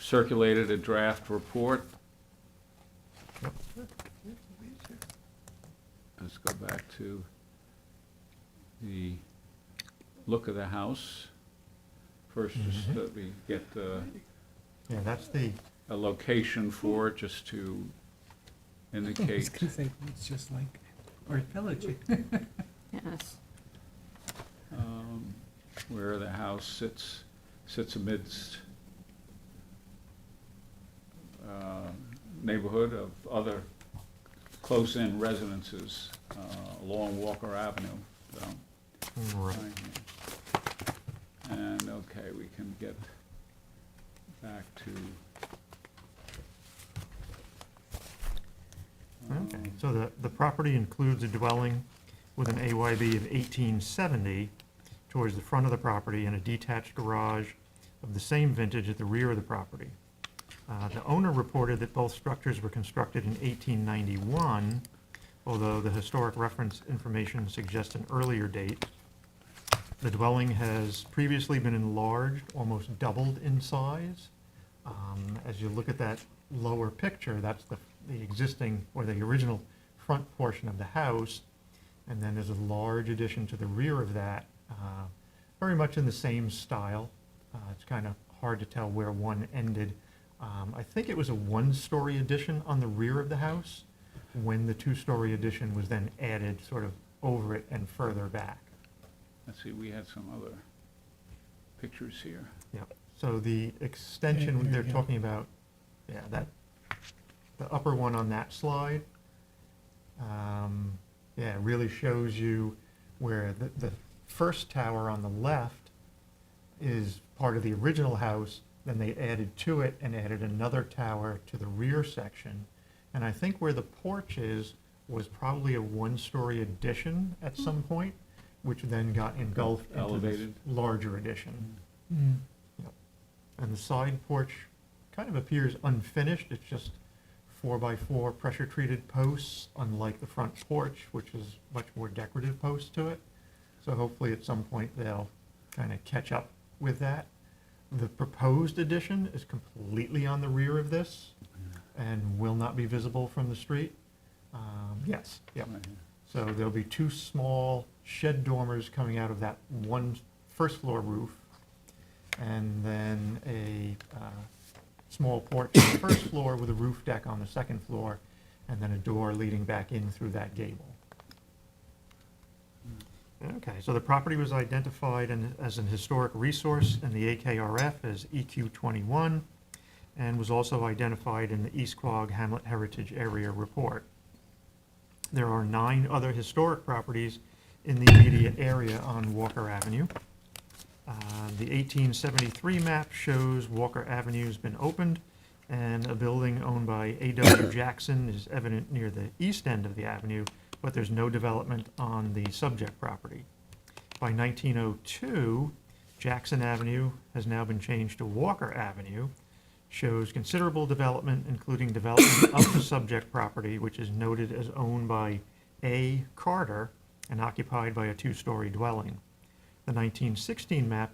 circulated a draft report. Let's go back to the look of the house. First, just that we get Yeah, that's the, a location for it, just to I was indicate. gonna say, it's just like Art Village. Yes. Where the house sits amidst neighborhood of other close-in residences along Walker Avenue. So, right. right here. And, okay, we can get back to. Okay, so the property includes a dwelling with an AYB of 1870 towards the front of the property and a detached garage of the same vintage at the rear of the property. The owner reported that both structures were constructed in 1891, although the historic reference information suggests an earlier date. The dwelling has previously been enlarged, almost doubled in size. As you look at that lower picture, that's the existing, or the original front portion of the house. And then there's a large addition to the rear of that, very much in the same style. It's kind of hard to tell where one ended. I think it was a one-story addition on the rear of the house, when the two-story addition was then added sort of over it and further back. Let's see, we had some other pictures here. Yep. So the extension Yeah, there they're you go. talking about, yeah, that, the upper one on that slide, yeah, really shows you where the first tower on the left is part of the original house, then they added to it and added another tower to the rear section. And I think where the porch is was probably a one-story addition at some point, which then got engulfed into this Elevated. larger addition. Mm. And the side porch kind of appears unfinished. It's just 4x4 pressure-treated posts, unlike the front porch, which is much more decorative posts to it. So hopefully at some point they'll kind of catch up with that. The proposed addition is completely on the rear of this and will not be visible from the street. Yes, yep. Right here. So there'll be two small shed dormers coming out of that one first floor roof, and then a small porch on the first floor with a roof deck on the second floor, and then a door leading back in through that gable. Okay, so the property was identified as an historic resource in the AKRF as EQ21, and was also identified in the East Quogue Hamlet Heritage Area Report. There are 9 other historic properties in the immediate area on Walker Avenue. The 1873 map shows Walker Avenue's been opened, and a building owned by A.W. Jackson is evident near the east end of the avenue, but there's no development on the subject property. By 1902, Jackson Avenue has now been changed to Walker Avenue, shows considerable development, including development of the subject property, which is noted as owned by A. Carter and occupied by a 2-story dwelling. The 1916 map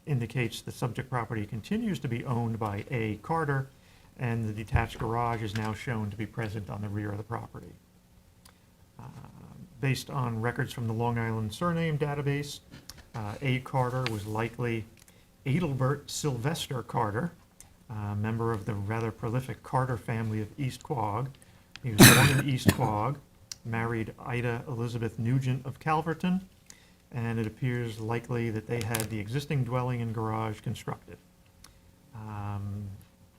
indicates the subject property continues to be owned by A. Carter, and the detached garage is now shown to be present on the rear of the property. Based on records from the Long Island Surname Database, A. Carter was likely Adelbert Sylvester Carter, member of the rather prolific Carter family of East Quogue. He was born in East Quogue, married Ida Elizabeth Nugent of Calverton, and it appears likely that they had the existing dwelling and garage constructed.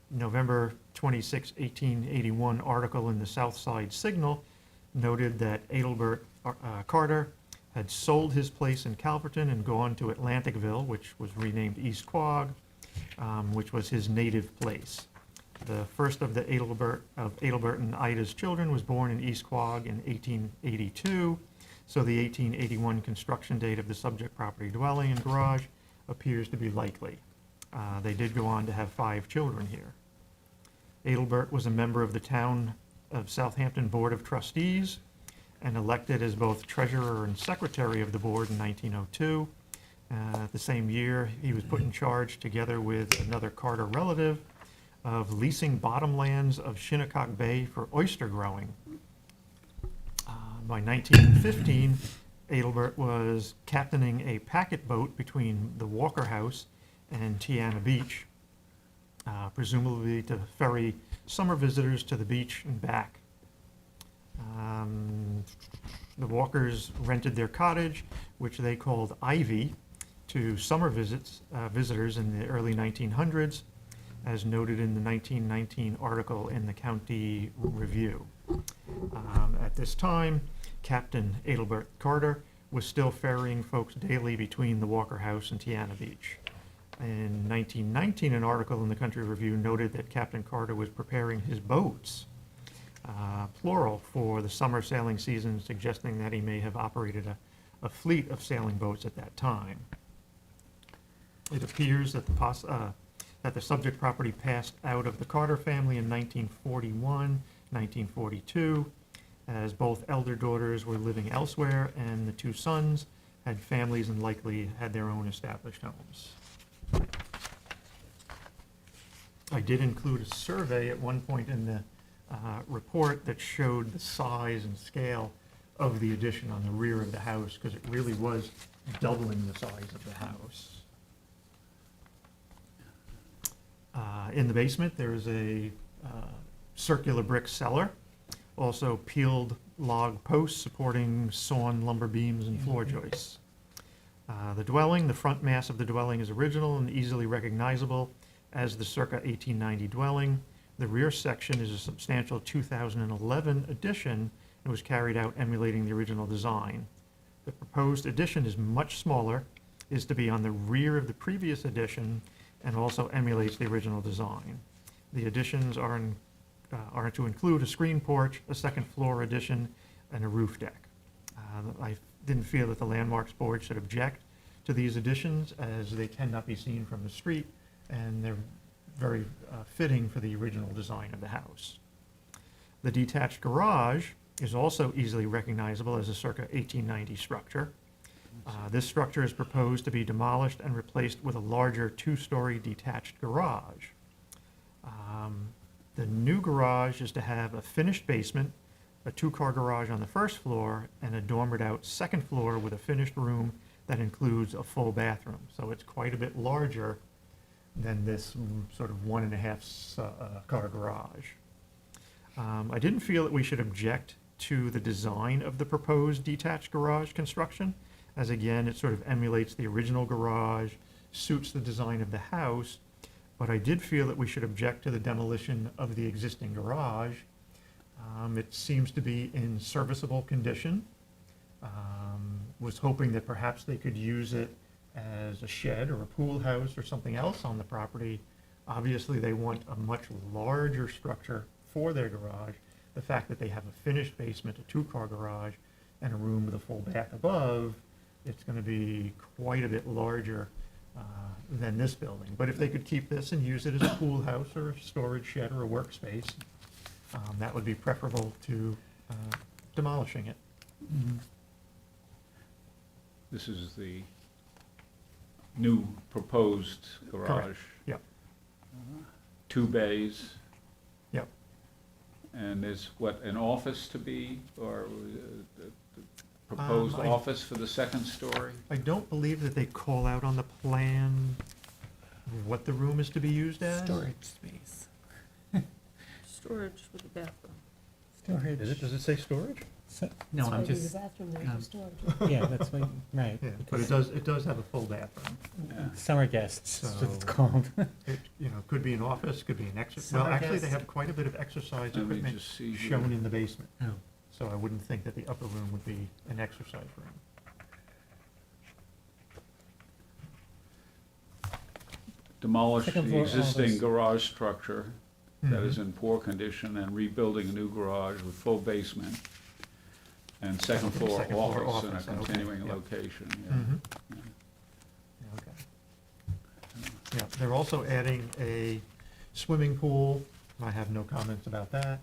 November 26, 1881 article in the South Side Signal noted that Adelbert Carter had sold his place in Calverton and gone to Atlanticville, which was renamed East Quogue, which was his native place. The first of the Adelbert and Ida's children was born in East Quogue in 1882, so the 1881 construction date of the subject property dwelling and garage appears to be likely. They did go on to have 5 children here. Adelbert was a member of the Town of Southampton Board of Trustees and elected as both treasurer and secretary of the board in 1902. The same year, he was put in charge, together with another Carter relative, of leasing bottomlands of Shinnecock Bay for oyster growing. By 1915, Adelbert was captaining a packet boat between the Walker House and Tiana Beach, presumably to ferry summer visitors to the beach and back. The Walkers rented their cottage, which they called Ivy, to summer visitors in the early 1900s, as noted in the 1919 article in the County Review. At this time, Captain Adelbert Carter was still ferrying folks daily between the Walker House and Tiana Beach. In 1919, an article in the Country Review noted that Captain Carter was preparing his boats, plural, for the summer sailing season, suggesting that he may have operated a fleet of sailing boats at that time. It appears that the subject property passed out of the Carter family in 1941, 1942, as both elder daughters were living elsewhere and the 2 sons had families and likely had their own established homes. I did include a survey at one point in the report that showed the size and scale of the addition on the rear of the house, because it really was doubling the size of the house. In the basement, there is a circular brick cellar, also peeled log posts supporting sawn lumber beams and floor joists. The dwelling, the front mass of the dwelling is original and easily recognizable as the circa 1890 dwelling. The rear section is a substantial 2011 addition and was carried out emulating the original design. The proposed addition is much smaller, is to be on the rear of the previous addition, and also emulates the original design. The additions are to include a screen porch, a second floor addition, and a roof deck. I didn't feel that the Landmarks Board should object to these additions, as they cannot be seen from the street, and they're very fitting for the original design of the house. The detached garage is also easily recognizable as a circa 1890 structure. This structure is proposed to be demolished and replaced with a larger 2-story detached garage. The new garage is to have a finished basement, a 2-car garage on the first floor, and a dormered out second floor with a finished room that includes a full bathroom. So it's quite a bit larger than this sort of 1.5 car garage. I didn't feel that we should object to the design of the proposed detached garage construction, as again, it sort of emulates the original garage, suits the design of the house, but I did feel that we should object to the demolition of the existing garage. It seems to be in serviceable condition. Was hoping that perhaps they could use it as a shed or a pool house or something else on the property. Obviously, they want a much larger structure for their garage. The fact that they have a finished basement, a 2-car garage, and a room with a full bath above, it's going to be quite a bit larger than this building. But if they could keep this and use it as a pool house or a storage shed or a workspace, that would be preferable to demolishing it. This is the new proposed garage. Correct. Yep. 2 bays, Yep. and there's what, an office to be, or the proposed I- office for the second story? I don't believe that they call out on the plan what the room is to be used as. Storage space. Storage with a bathroom. Storage. Does it say storage? So, no, I'm just, The bathroom there um, for storage. yeah, that's what, right. Yeah, but because it does have a full bathroom. Yeah. Summer guests, that's what it's So- called. It, could be an office, could be an exercise. Summer Well, actually, they guest. have quite a bit of exercise Let me equipment just see here. shown in the basement. Oh, So I wouldn't think that the upper room would be an exercise room. Demolish Second the floor existing office. garage structure that is Mhm. in poor condition and rebuilding a new garage with full basement and second floor Second floor office in a office, okay, continuing yeah. location, yeah. Mhm. Yeah. Yeah, okay. Yeah, They're also adding a swimming pool. I have no comments about that.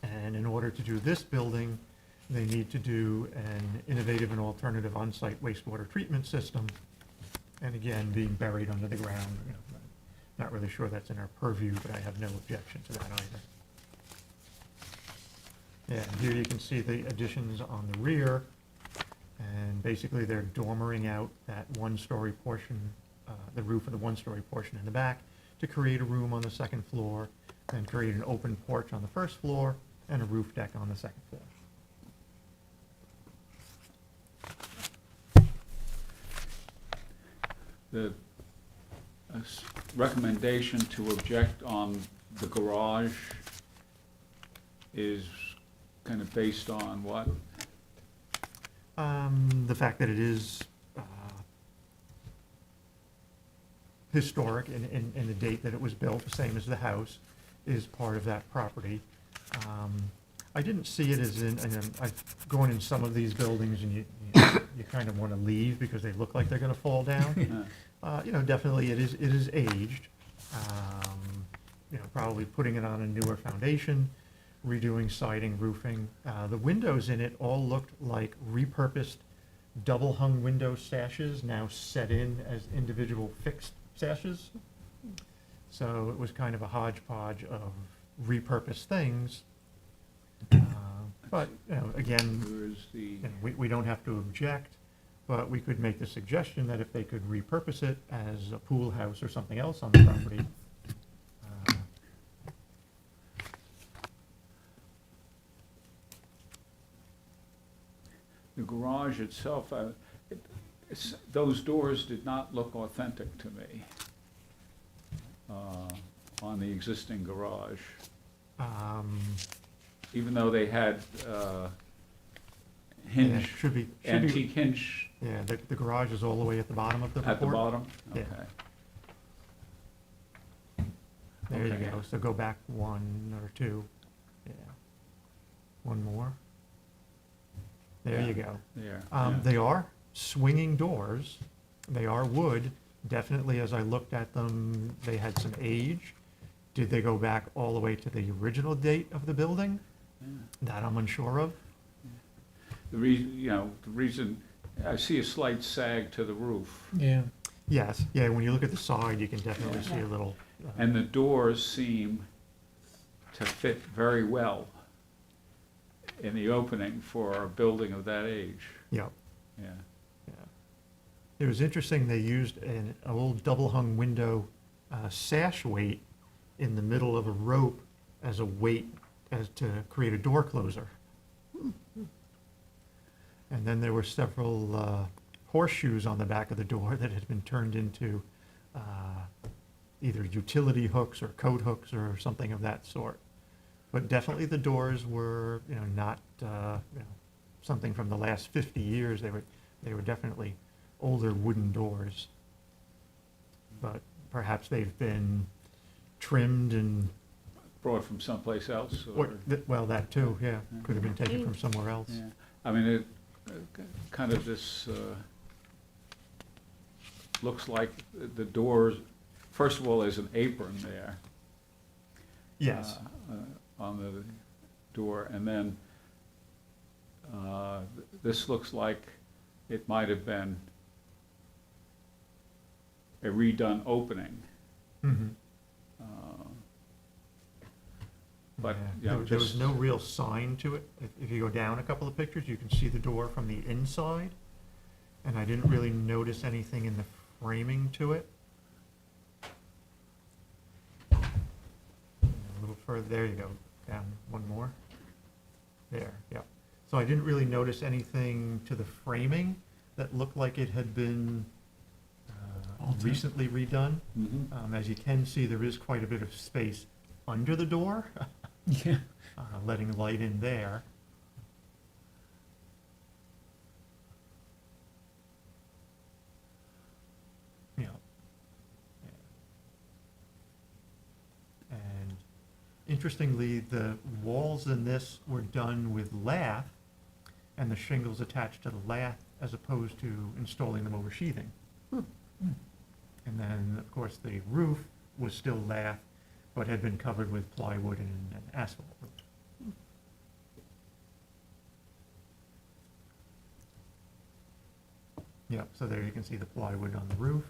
And in order to do this building, they need to do an innovative and alternative on-site wastewater treatment system. And again, being buried under the ground, you know, not really sure that's in our purview, but I have no objection to that either. Yeah, and here you can see the additions on the rear, and basically they're dormering out that one-story portion, the roof of the one-story portion in the back to create a room on the second floor, then create an open porch on the first floor, and a roof deck on the second floor. The recommendation to object on the garage is kind of based on what? The fact that it is historic in the date that it was built, the same as the house, is part of that property. I didn't see it as in, and I've gone in some of these buildings and you kind of want to leave because they look like they're going to fall down. You know, definitely it is aged. You know, probably putting it on a newer foundation, redoing siding, roofing. The windows in it all looked like repurposed double-hung window sashes, now set in as individual fixed sashes. So it was kind of a hodgepodge of repurposed things. But, you know, again, Where's the, you know, we don't have to object, but we could make the suggestion that if they could repurpose it as a pool house or something else on the property. the garage itself, those doors did not look authentic to me on the existing garage. Even though they had Yeah, hinge, should be, antique hinge yeah, the garage is all the way at the bottom of the report. at the bottom? Yeah. Okay. There you Okay. go, so go back one or two, yeah. One more. There you Yeah. go. There, yeah. They are swinging doors, they are wood, definitely as I looked at them, they had some age. Did they go back all the way to the original date of the building? Yeah. That I'm unsure of. The reason, I see a slight sag to the roof, Yeah. Yes, yeah, when you look at the side, you can definitely see a little. and the doors seem to fit very well in the opening for a building of that age, Yeah, yeah. yeah. It was interesting, they used an old double-hung window sash weight in the middle of a rope as a weight as to create a door closer. And then there were several horseshoes on the back of the door that had been turned into either utility hooks or coat hooks or something of that sort. But definitely the doors were, you know, not something from the last 50 years. They were definitely older wooden doors. But perhaps they've been trimmed and, Brought from someplace else, or? well, that too, yeah, could have been taken from somewhere else. Yeah, I mean, it, kind of this, looks like the doors, first of all, there's an apron there. Yes, On the door, and then, this looks like it might have been a redone opening. mhm. But, Yeah, you know, there was just- no real sign to it. If you go down a couple of pictures, you can see the door from the inside. And I didn't really notice anything in the framing to it. A little further, there you go, down one more. There, yeah. So I didn't really notice anything to the framing that looked like it had been Altered. recently redone. Mhm. As you can see, there is quite a bit of space under the door. Yeah. Letting light in there. Yeah. And interestingly, the walls in this were done with lath, and the shingles attached to the lath as opposed to installing them over sheathing. And then, of course, the roof was still lath, but had been covered with plywood and asphalt roof. Yep, so there you can see the plywood on the roof.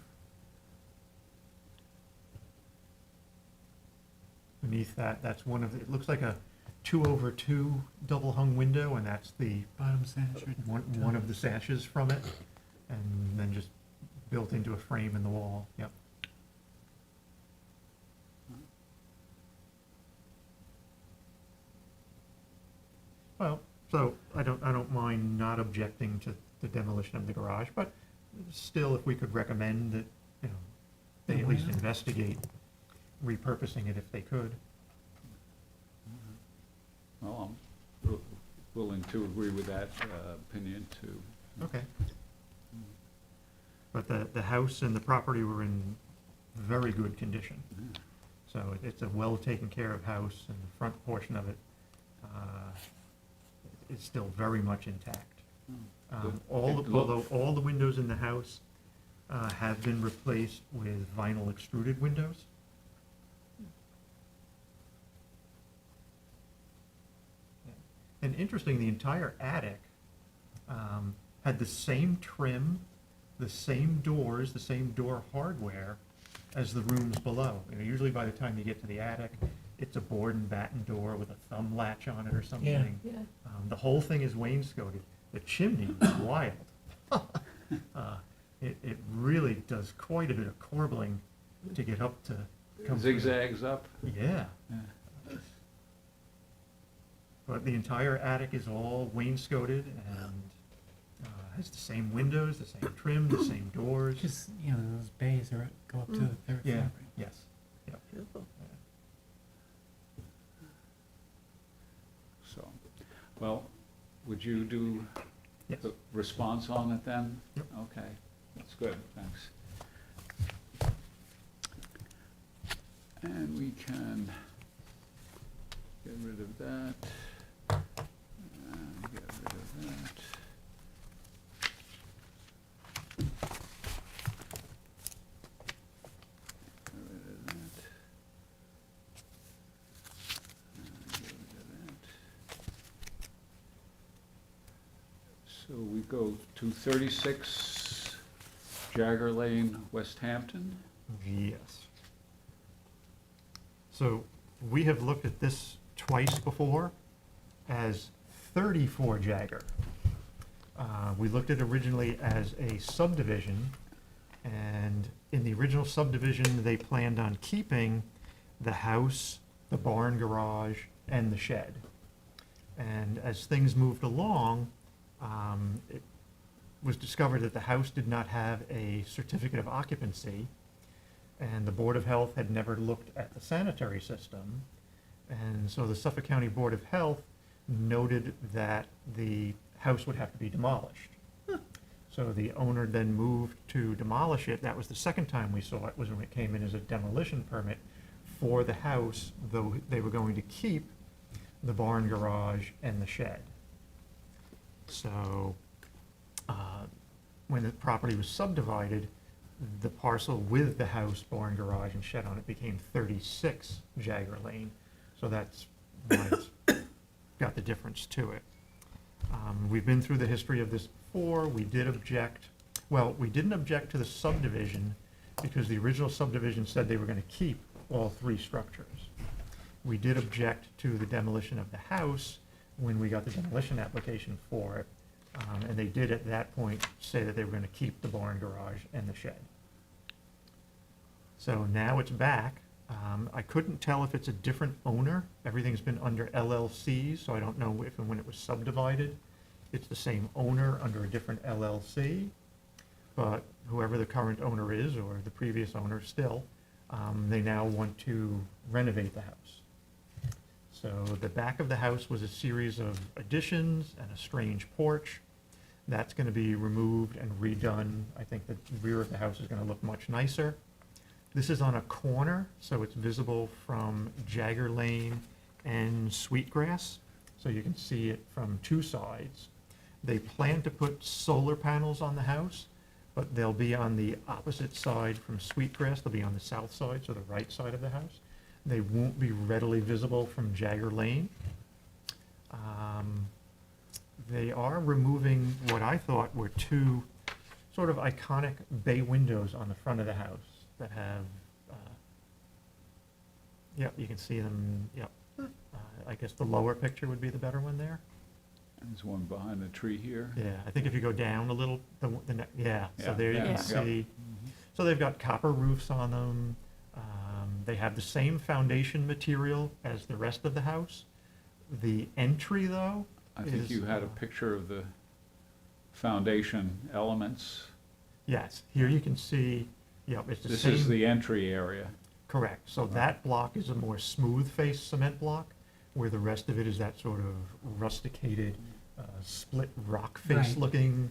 Beneath that, that's one of the, it looks like a 2/2 double hung window, and that's the, Bottom sash right one of the sashes from it, and then just built into a frame in the wall, yep. Well, so I don't mind not objecting to the demolition of the garage, but still, if we could recommend that, you know, they at least investigate repurposing it if they could. Well, I'm willing to agree with that opinion too. Okay. But the house and the property were in very good condition. Yeah. So it's a well-taken care of house, and the front portion of it is still very much intact. Good. Although all the windows in the house have been replaced with vinyl extruded windows. And interesting, the entire attic had the same trim, the same doors, the same door hardware as the rooms below. You know, usually by the time you get to the attic, it's a board and batten door with a thumb latch on it or something. Yeah. The whole thing is wainscoted. The chimney is wild. It really does quite a bit of corbelling to get up to come through. Zigzags up? Yeah. Yeah. But the entire attic is all wainscoted and has the same windows, the same trim, the same doors. Just, you know, those bays are, go up to the third Yeah, floor. yes. Yep. Beautiful. So, well, would you do Yes. the response on it then? Yep. Okay, that's good, thanks. And we can get rid of that. And get rid of that. Get rid of that. And get rid of that. So we go to 36 Jagger Lane, West Hampton. Yes. So we have looked at this twice before as 34 Jagger. We looked at it originally as a subdivision, and in the original subdivision, they planned on keeping the house, the barn garage, and the shed. And as things moved along, it was discovered that the house did not have a certificate of occupancy, and the Board of Health had never looked at the sanitary system. And so the Suffolk County Board of Health noted that the house would have to be demolished. So the owner then moved to demolish it. That was the second time we saw it, was when it came in as a demolition permit for the house, though they were going to keep the barn garage and the shed. So when the property was subdivided, the parcel with the house, barn garage, and shed on it became 36 Jagger Lane. So that's why it's got the difference to it. We've been through the history of this before. We did object. Well, we didn't object to the subdivision because the original subdivision said they were going to keep all three structures. We did object to the demolition of the house when we got the demolition application for it. And they did at that point say that they were going to keep the barn garage and the shed. So now it's back. I couldn't tell if it's a different owner. Everything's been under LLCs, so I don't know if and when it was subdivided, it's the same owner under a different LLC. But whoever the current owner is, or the previous owner still, they now want to renovate the house. So the back of the house was a series of additions and a strange porch. That's going to be removed and redone. I think the rear of the house is going to look much nicer. This is on a corner, so it's visible from Jagger Lane and Sweetgrass, so you can see it from two sides. They plan to put solar panels on the house, but they'll be on the opposite side from Sweetgrass. They'll be on the south side, so the right side of the house. They won't be readily visible from Jagger Lane. They are removing what I thought were two sort of iconic bay windows on the front of the house that have, yep, you can see them, yep. I guess the lower picture would be the better one there. There's one behind the tree here. Yeah, I think if you go down a little, yeah, so Yeah, there you yeah, can yeah. see. So they've got copper roofs on them. They have the same foundation material as the rest of the house. The entry, though, I think is, you had a picture of the foundation elements. yes, here you can see, yep, it's the This same. is the entry area. Correct. So that block is a more smooth face cement block, where the rest of it is that sort of rusticated, split rock face Right. looking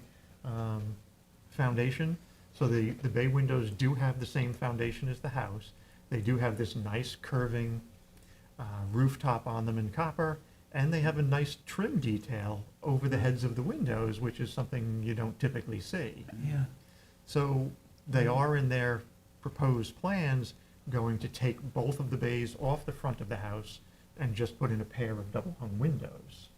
foundation. So the bay windows do have the same foundation as the house. They do have this nice curving rooftop on them in copper, and they have a nice trim detail over the heads of the windows, which is something you don't typically see. Yeah. So they are in their proposed plans going to take both of the bays off the front of the house and just put in a pair of double hung windows.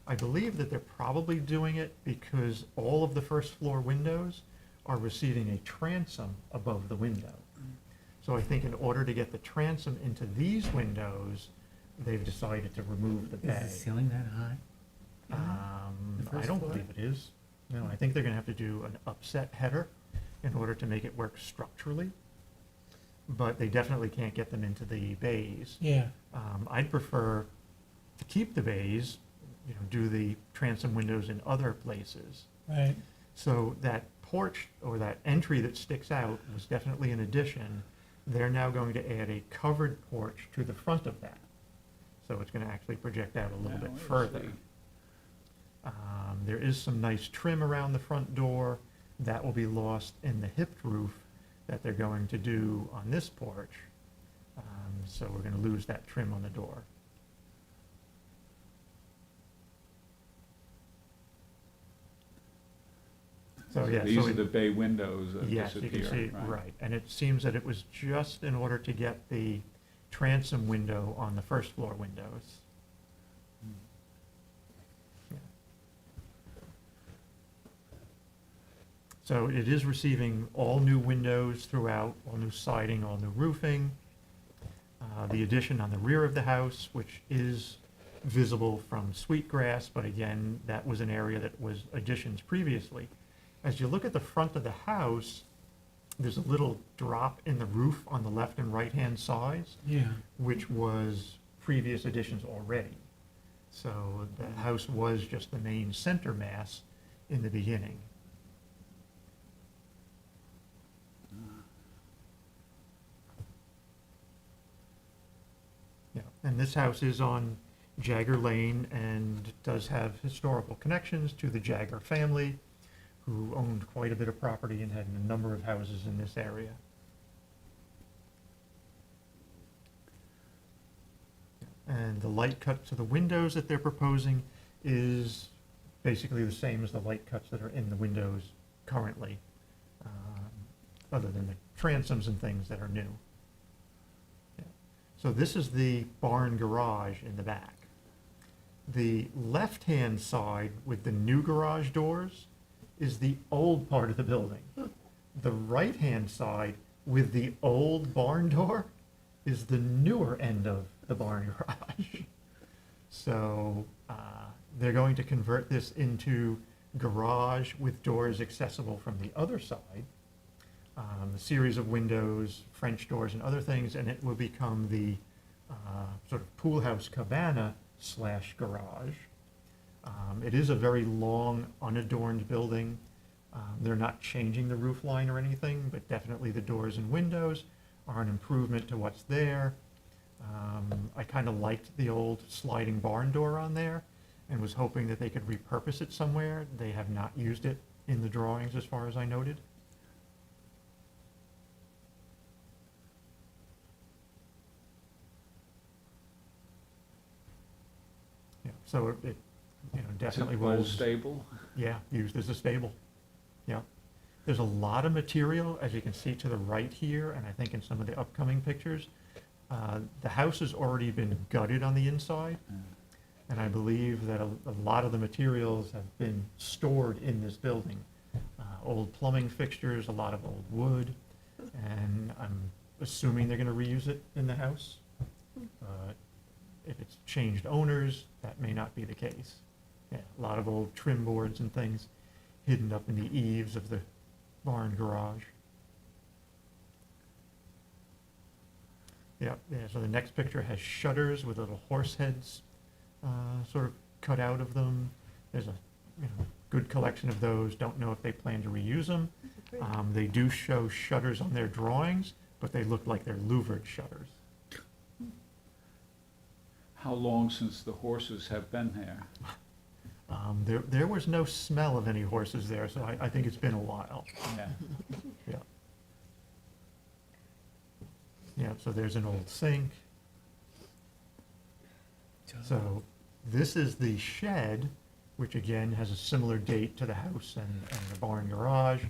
I believe that they're probably doing it because all of the first floor windows are receiving a transom above the window. So I think in order to get the transom into these windows, they've decided to remove the Is bay. the ceiling that high? The I first don't floor? believe it is. No, I think they're gonna have to do an upset header in order to make it work structurally. But they definitely can't get them into the bays. Yeah, I'd prefer to keep the bays, you know, do the transom windows in other places. right. So that porch or that entry that sticks out was definitely an addition. They're now going to add a covered porch to the front of that. So it's gonna actually project out a little Now, bit let's further. see. There is some nice trim around the front door. That will be lost in the hipped roof that they're going to do on this porch. So we're gonna lose that trim on the door. So, yeah, These so are it- the bay windows that yes, you can disappear, see, right? right. And it seems that it was just in order to get the transom window on the first floor windows. Yeah. So it is receiving all new windows throughout, all new siding, all new roofing. The addition on the rear of the house, which is visible from Sweetgrass, but again, that was an area that was additions previously. As you look at the front of the house, there's a little drop in the roof on the left and right-hand sides, Yeah. which was previous additions already. So the house was just the main center mass in the beginning. Yeah, and this house is on Jagger Lane and does have historical connections to the Jagger family, who owned quite a bit of property and had a number of houses in this area. And the light cut to the windows that they're proposing is basically the same as the light cuts that are in the windows currently, other than the transoms and things that are new. Yeah. So this is the barn garage in the back. The left-hand side with the new garage doors is the old part of the building. The right-hand side with the old barn door is the newer end of the barn garage. So they're going to convert this into garage with doors accessible from the other side, a series of windows, French doors and other things, and it will become the sort of pool house cabana / garage. It is a very long, unadorned building. They're not changing the roof line or anything, but definitely the doors and windows are an improvement to what's there. I kind of liked the old sliding barn door on there and was hoping that they could repurpose it somewhere. They have not used it in the drawings as far as I noted. Yeah, so it, you know, definitely Typical was. stable. Yeah, used as a stable, yeah. There's a lot of material, as you can see to the right here, and I think in some of the upcoming pictures. The house has already been gutted on the inside, and I believe that a lot of the materials have been stored in this building. Old plumbing fixtures, a lot of old wood, and I'm assuming they're gonna reuse it in the house. But if it's changed owners, that may not be the case. Yeah, a lot of old trim boards and things hidden up in the eaves of the barn garage. Yeah, so the next picture has shutters with little horse heads sort of cut out of them. There's a good collection of those. Don't know if they plan to reuse them. They do show shutters on their drawings, but they look like they're louvered shutters. How long since the horses have been there? There was no smell of any horses there, so I think it's been a while. Yeah. Yeah. Yeah, so there's an old sink. So this is the shed, which again has a similar date to the house and the barn garage.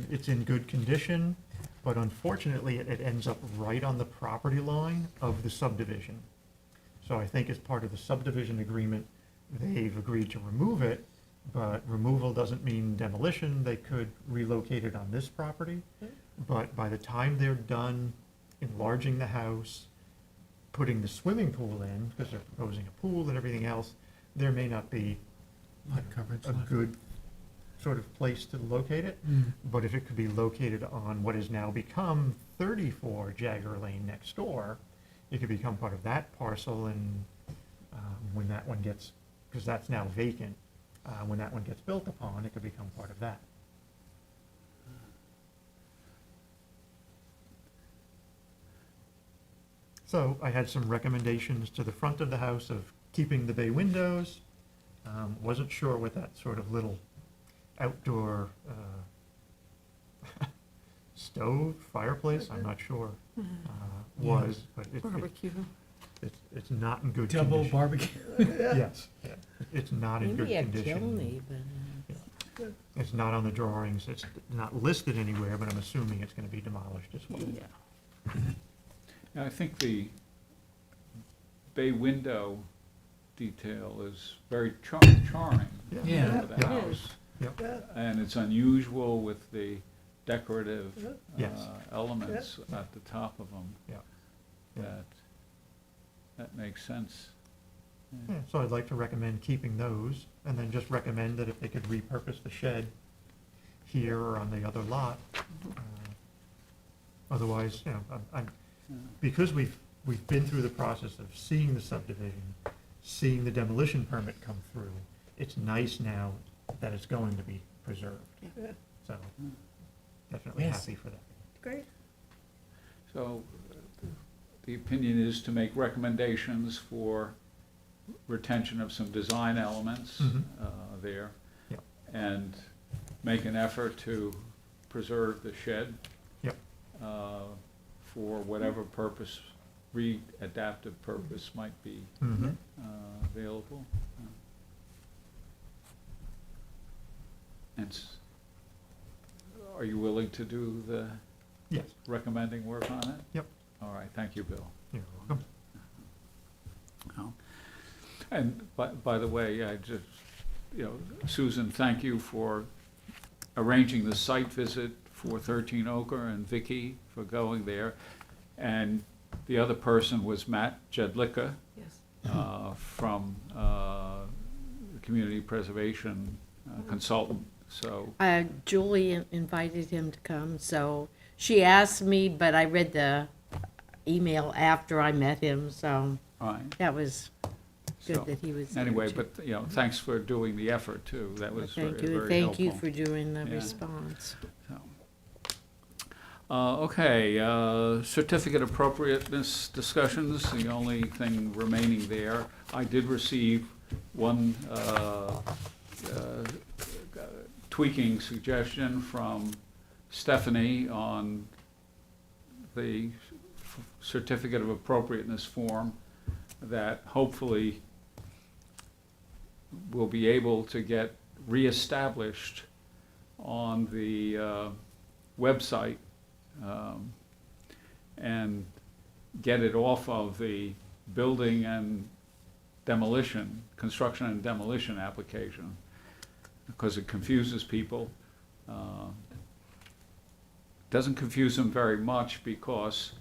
It's in good condition, but unfortunately it ends up right on the property line of the subdivision. So I think as part of the subdivision agreement, they've agreed to remove it, but removal doesn't mean demolition. They could relocate it on this property. But by the time they're done enlarging the house, putting the swimming pool in, because they're proposing a pool and everything else, there may not be a good sort of place to locate it. But if it could be located on what has now become 34 Jagger Lane next door, it could become part of that parcel, and when that one gets, because that's now vacant, when that one gets built upon, it could become part of that. So I had some recommendations to the front of the house of keeping the bay windows. Wasn't sure what that sort of little outdoor stove, fireplace, I'm not sure, was, but Barbecue. it's not in good Double condition. barbecue. Yes, yeah, it's not in good Maybe a condition. kiln even. It's not on the drawings, it's not listed anywhere, but I'm assuming it's gonna be demolished as well. Yeah. Yeah, I think the bay window detail is very charming Yeah. for the Yeah. house. Yeah. And it's unusual with the decorative Yes. elements at the top of them. Yeah. Yeah. That makes sense. Yeah, so I'd like to recommend keeping those, and then just recommend that if they could repurpose the shed here or on the other lot. Otherwise, because we've been through the process of seeing the subdivision, seeing the demolition permit come through, it's nice now that it's going to be preserved. Yeah. So, definitely Yes. happy for that. Great. So the opinion is to make recommendations for retention of some design elements Mhm. there. Yep. And make an effort to preserve the shed. Yep. For whatever purpose, adaptive purpose might be Mhm. available. And are you willing to do the Yes, recommending work on it? Yep. All right, thank you, Bill. you're welcome. And by the way, I just, Susan, thank you for arranging the site visit for 13 Ochre, and Vicky for going there. And the other person was Matt Jedlicka Yes. from the Community Preservation Consultant, so. Julie invited him to come, so she asked me, but I read the email after I met him, so All right. that was So, good that he was there. anyway, too. but, thanks for doing the effort too. That was very, Thank very you, helpful. thank you for doing the Yeah. response. So, Okay, certificate appropriateness discussions, the only thing remaining there. I did receive one tweaking suggestion from Stephanie on the certificate of appropriateness form that hopefully we'll be able to get reestablished on the website and get it off of the building and demolition, construction and demolition application, because it confuses people. Doesn't confuse them very much because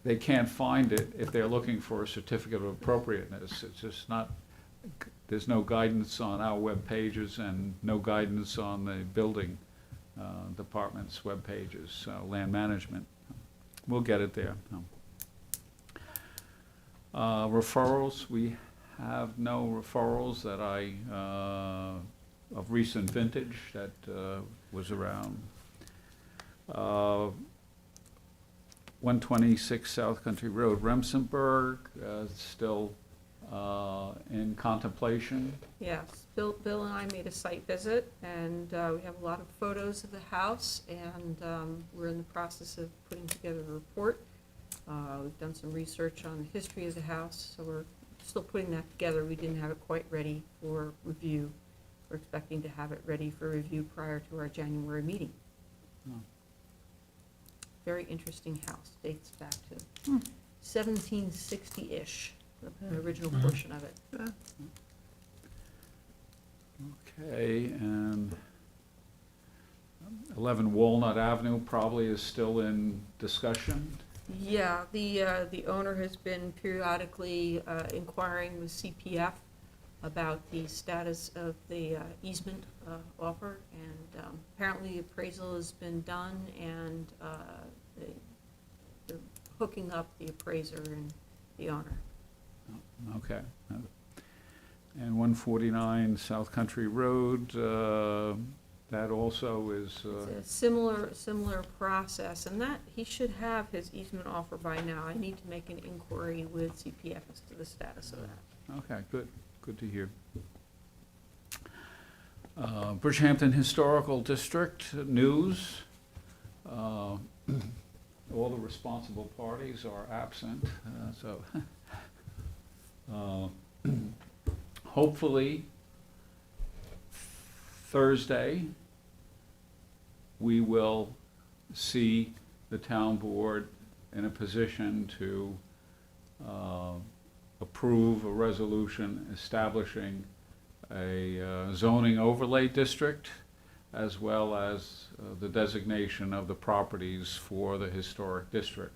they can't find it if they're looking for a certificate of appropriateness. It's just not, there's no guidance on our web pages and no guidance on the building department's web pages, land management. We'll get it there. Referrals, we have no referrals that of recent vintage that was around. 126 South Country Road, Remsenburg, still in contemplation. Yes, Bill and I made a site visit, and we have a lot of photos of the house, and we're in the process of putting together a report. We've done some research on the history of the house, so we're still putting that together. We didn't have it quite ready for review. We're expecting to have it ready for review prior to our January meeting. Oh. Very interesting house, dates back to 1760-ish, the original portion of it. Okay, and 11 Walnut Avenue probably is still in discussion. Yeah, the owner has been periodically inquiring with CPF about the status of the easement offer, and apparently appraisal has been done, and they're hooking up the appraiser and the owner. Okay. And 149 South Country Road, that also is, It's a similar process, and that, he should have his easement offer by now. I need to make an inquiry with CPF as to the status of that. okay, good to hear. Bridgehampton Historical District news. All the responsible parties are absent, so hopefully Thursday we will see the town board in a position to approve a resolution establishing a zoning overlay district, as well as the designation of the properties for the historic district.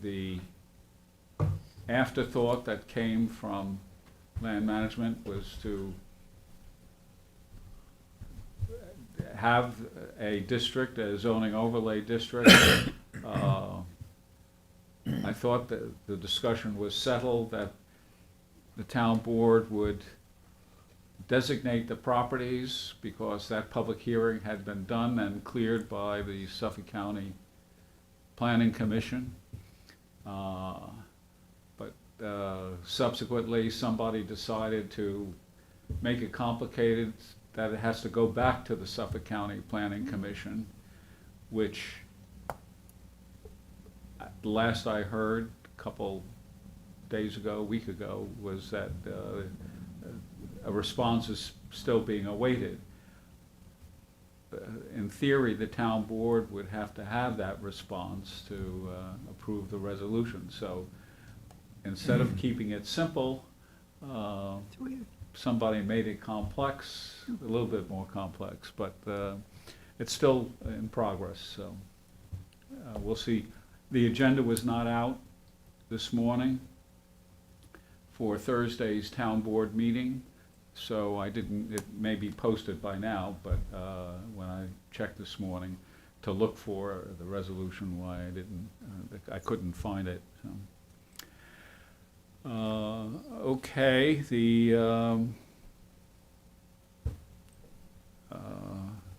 The afterthought that came from land management was to have a district, a zoning overlay district. I thought that the discussion was settled, that the town board would designate the properties because that public hearing had been done and cleared by the Suffolk County Planning Commission. But subsequently, somebody decided to make it complicated, that it has to go back to the Suffolk County Planning Commission, which, the last I heard, a week ago, was that a response is still being awaited. In theory, the town board would have to have that response to approve the resolution. So instead of keeping it simple, somebody made it complex, a little bit more complex, but it's still in progress, so we'll see. The agenda was not out this morning for Thursday's town board meeting, so it may be posted by now, but when I checked this morning to look for the resolution, why I couldn't find it. So. Okay,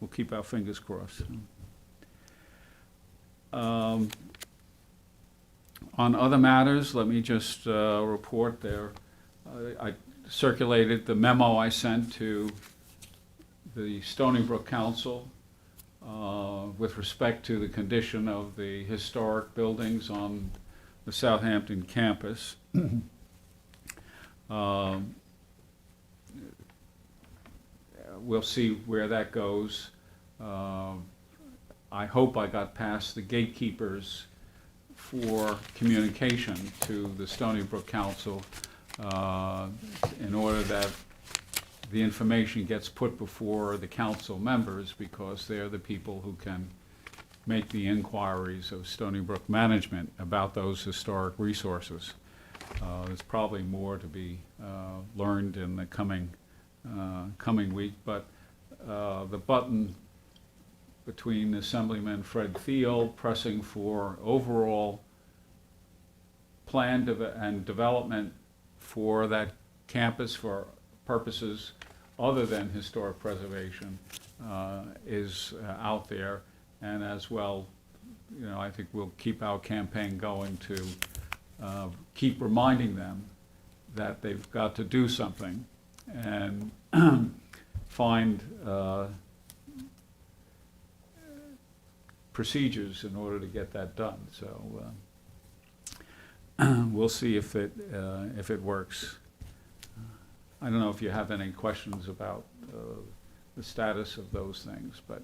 we'll keep our fingers crossed. On other matters, let me just report there. I circulated the memo I sent to the Stony Brook Council with respect to the condition of the historic buildings on the Southampton campus. we'll see where that goes. I hope I got past the gatekeepers for communication to the Stony Brook Council in order that the information gets put before the council members, because they're the people who can make the inquiries of Stony Brook management about those historic resources. There's probably more to be learned in the coming week, but the button between Assemblyman Fred Thiel pressing for overall plan and development for that campus for purposes other than historic preservation is out there. And as well, you know, I think we'll keep our campaign going to keep reminding them that they've got to do something and find procedures in order to get that done. So we'll see if it works. I don't know if you have any questions about the status of those things, but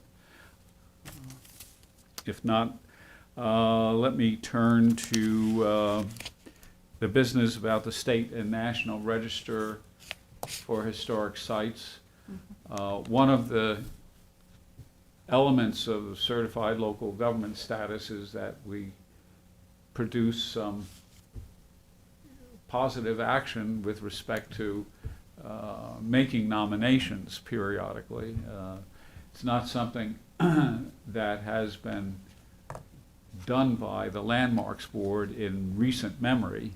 if not, let me turn to the business about the state and national register for historic sites. One of the elements of certified local government status is that we produce some positive action with respect to making nominations periodically. It's not something that has been done by the Landmarks Board in recent memory.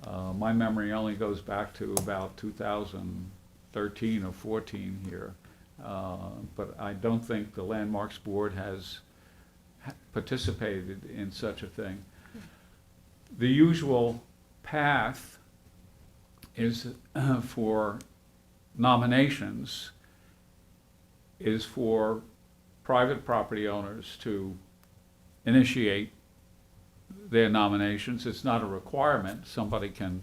My memory only goes back to about 2013 or 14 here. But I don't think the Landmarks Board has participated in such a thing. The usual path is for nominations is for private property owners to initiate their nominations. It's not a requirement. Somebody can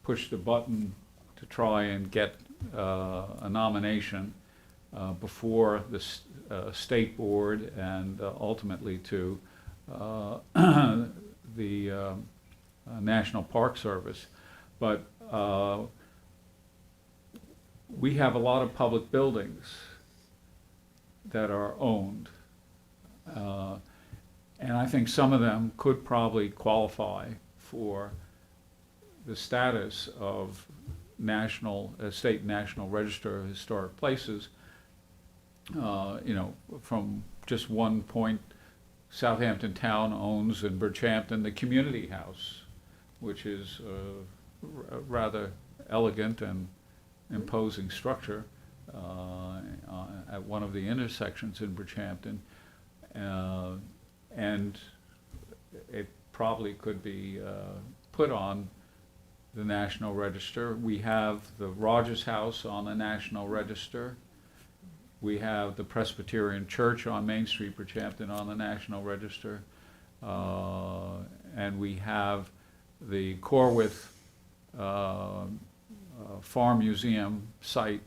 push the button to try and get a nomination before the state board and ultimately to the National Park Service. But we have a lot of public buildings that are owned. And I think some of them could probably qualify for the status of state national register of historic places. You know, from just one point, Southampton Town owns in Bridgehampton the Community House, which is a rather elegant and imposing structure at one of the intersections in Bridgehampton. And it probably could be put on the National Register. We have the Rogers House on the National Register. We have the Presbyterian Church on Main Street, Bridgehampton, on the National Register. And we have the Corwith Farm Museum site,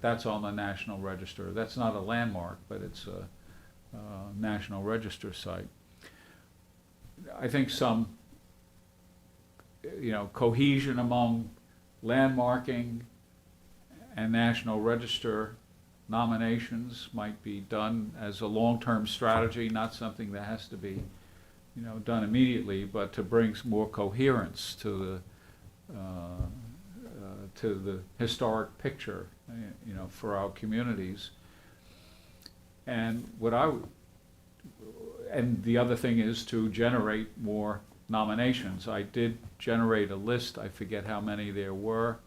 that's on the National Register. That's not a landmark, but it's a National Register site. I think some, you know, cohesion among landmarking and National Register nominations might be done as a long-term strategy, not something that has to be, you know, done immediately, but to bring some more coherence to the historic picture, you know, for our communities. And and the other thing is to generate more nominations. I did generate a list, I forget how many there were,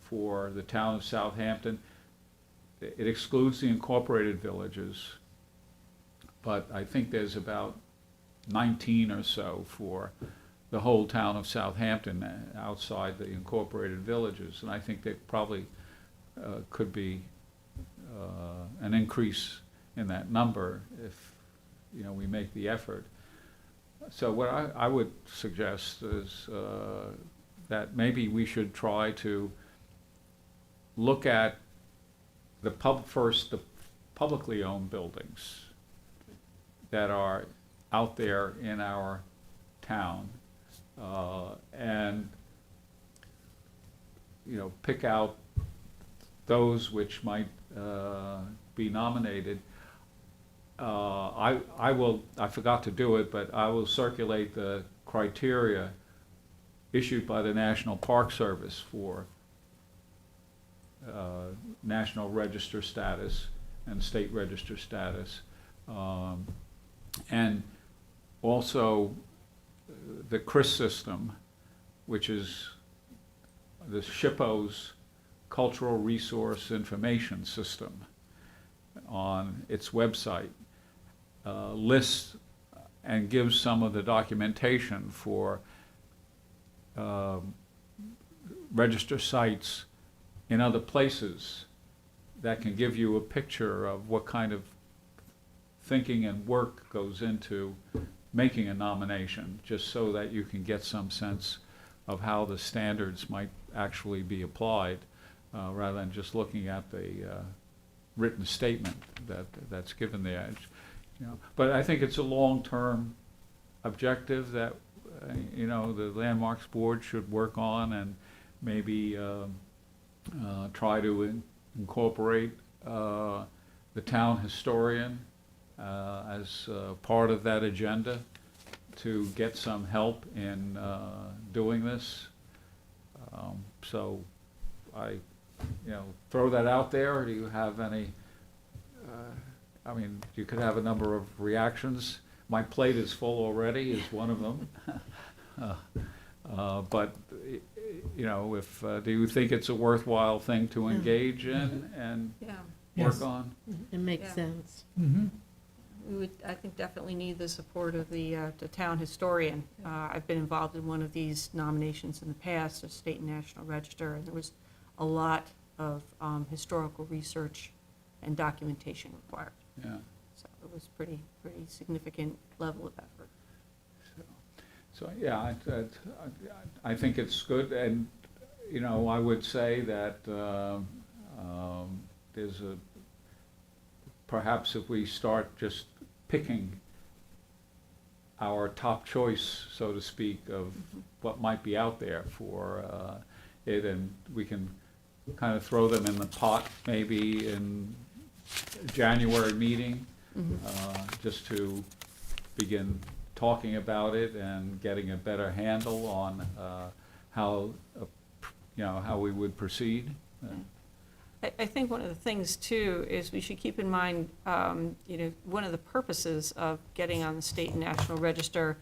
for the town of Southampton. It excludes the incorporated villages, but I think there's about 19 or so for the whole town of Southampton outside the incorporated villages. And I think there probably could be an increase in that number if, you know, we make the effort. So what I would suggest is that maybe we should try to look at the publicly owned buildings that are out there in our town, and, pick out those which might be nominated. I forgot to do it, but I will circulate the criteria issued by the National Park Service for National Register status and State Register status. And also the CRIS system, which is the SHPO's Cultural Resource Information System, on its website, lists and gives some of the documentation for register sites in other places that can give you a picture of what kind of thinking and work goes into making a nomination, just so that you can get some sense of how the standards might actually be applied, rather than just looking at the written statement that's given there. But I think it's a long-term objective that the Landmarks Board should work on, and maybe try to incorporate the town historian as part of that agenda to get some help in doing this. So I, throw that out there. Do you have any, you could have a number of reactions. My plate is full already is one of them. But, if, do you think it's a worthwhile thing to engage in and Yeah, work Yes. on? It makes Yeah. sense. Mm-hmm. we would, I think, definitely need the support of the town historian. I've been involved in one of these nominations in the past, a state and national register, and there was a lot of historical research and documentation required. Yeah. So it was pretty significant level of effort. So, yeah, I think it's good, and, I would say that there's perhaps if we start just picking our top choice, so to speak, of what might be out there for it, and we can kind of throw them in the pot maybe in January meeting, just to begin talking about it and getting a better handle on how we would proceed. I think one of the things too is we should keep in mind, one of the purposes of getting on the state and national register,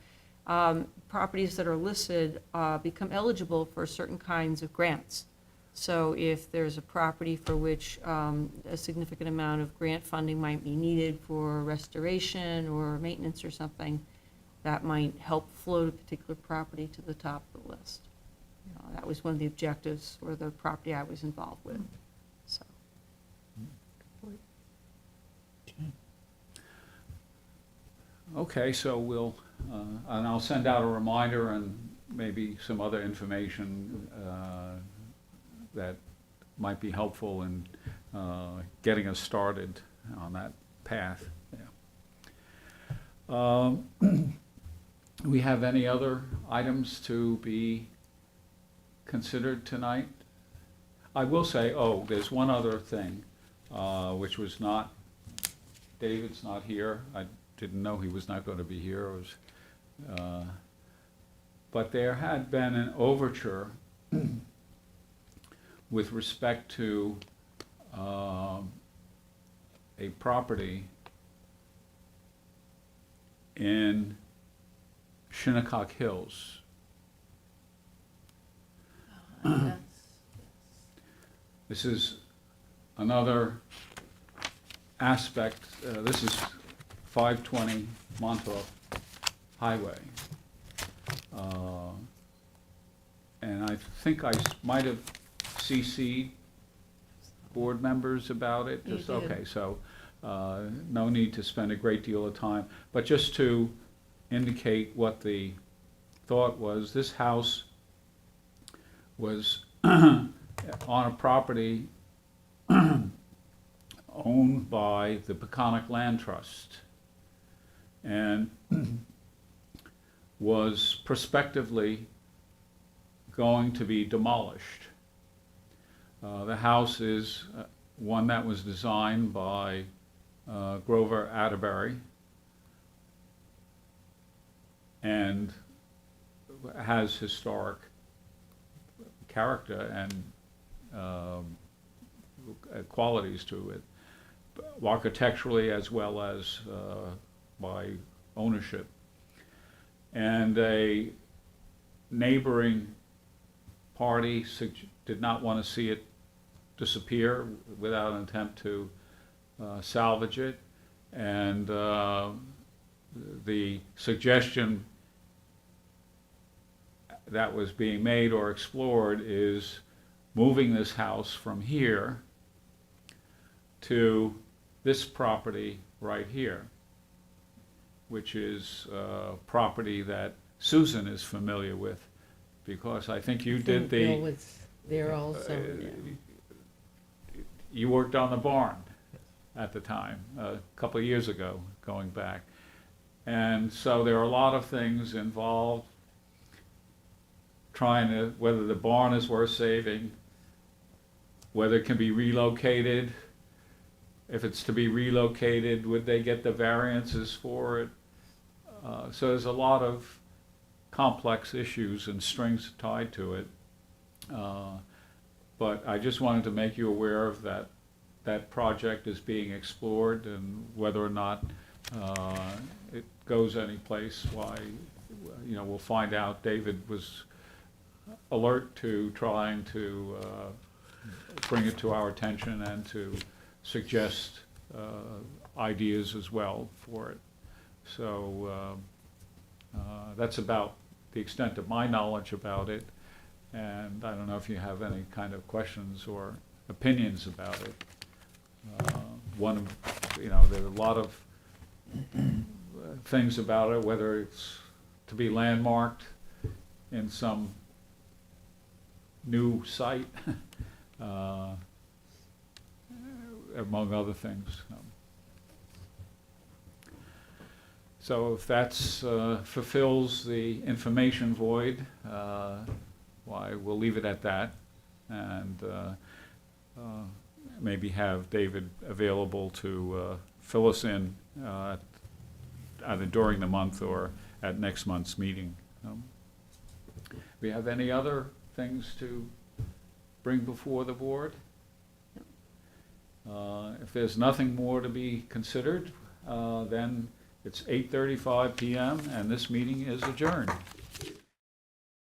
properties that are listed become eligible for certain kinds of grants. So if there's a property for which a significant amount of grant funding might be needed for restoration or maintenance or something, that might help float a particular property to the top of the list. That was one of the objectives for the property I was involved with. So, Okay, so we'll, and I'll send out a reminder and maybe some other information that might be helpful in getting us started on that path. Yeah. We have any other items to be considered tonight? I will say, there's one other thing, which was not, David's not here. I didn't know he was not going to be here. But there had been an overture with respect to a property in Shinnecock Hills. This is another aspect, this is 520 Montauk Highway. And I think I might have CC'd board members about it. You Just did. okay, so no need to spend a great deal of time. But just to indicate what the thought was, this house was on a property owned by the Peconic Land Trust and was prospectively going to be demolished. The house is one that was designed by Grover Atterbury and has historic character and qualities to it, architecturally as well as by ownership. And a neighboring party did not want to see it disappear without an attempt to salvage it. And the suggestion that was being made or explored is moving this house from here to this property right here, which is property that Susan is familiar with, because I think you did Bill the, was there also, yeah. you worked on the barn at the time, a couple of years ago, going back. And so there are a lot of things involved, trying to, whether the barn is worth saving, whether it can be relocated. If it's to be relocated, would they get the variances for it? So there's a lot of complex issues and strings tied to it. But I just wanted to make you aware of that. That project is being explored, and whether or not it goes anyplace, why, we'll find out. David was alert to trying to bring it to our attention and to suggest ideas as well for it. So that's about the extent of my knowledge about it, and I don't know if you have any kind of questions or opinions about it. There are a lot of things about it, whether it's to be landmarked in some new site, among other things. So if that's fulfills the information void, why, we'll leave it at that, and maybe have David available to fill us in either during the month or at next month's meeting. We have any other things to bring before the board? If there's nothing more to be considered, then it's 8:35 p.m. and this meeting is adjourned.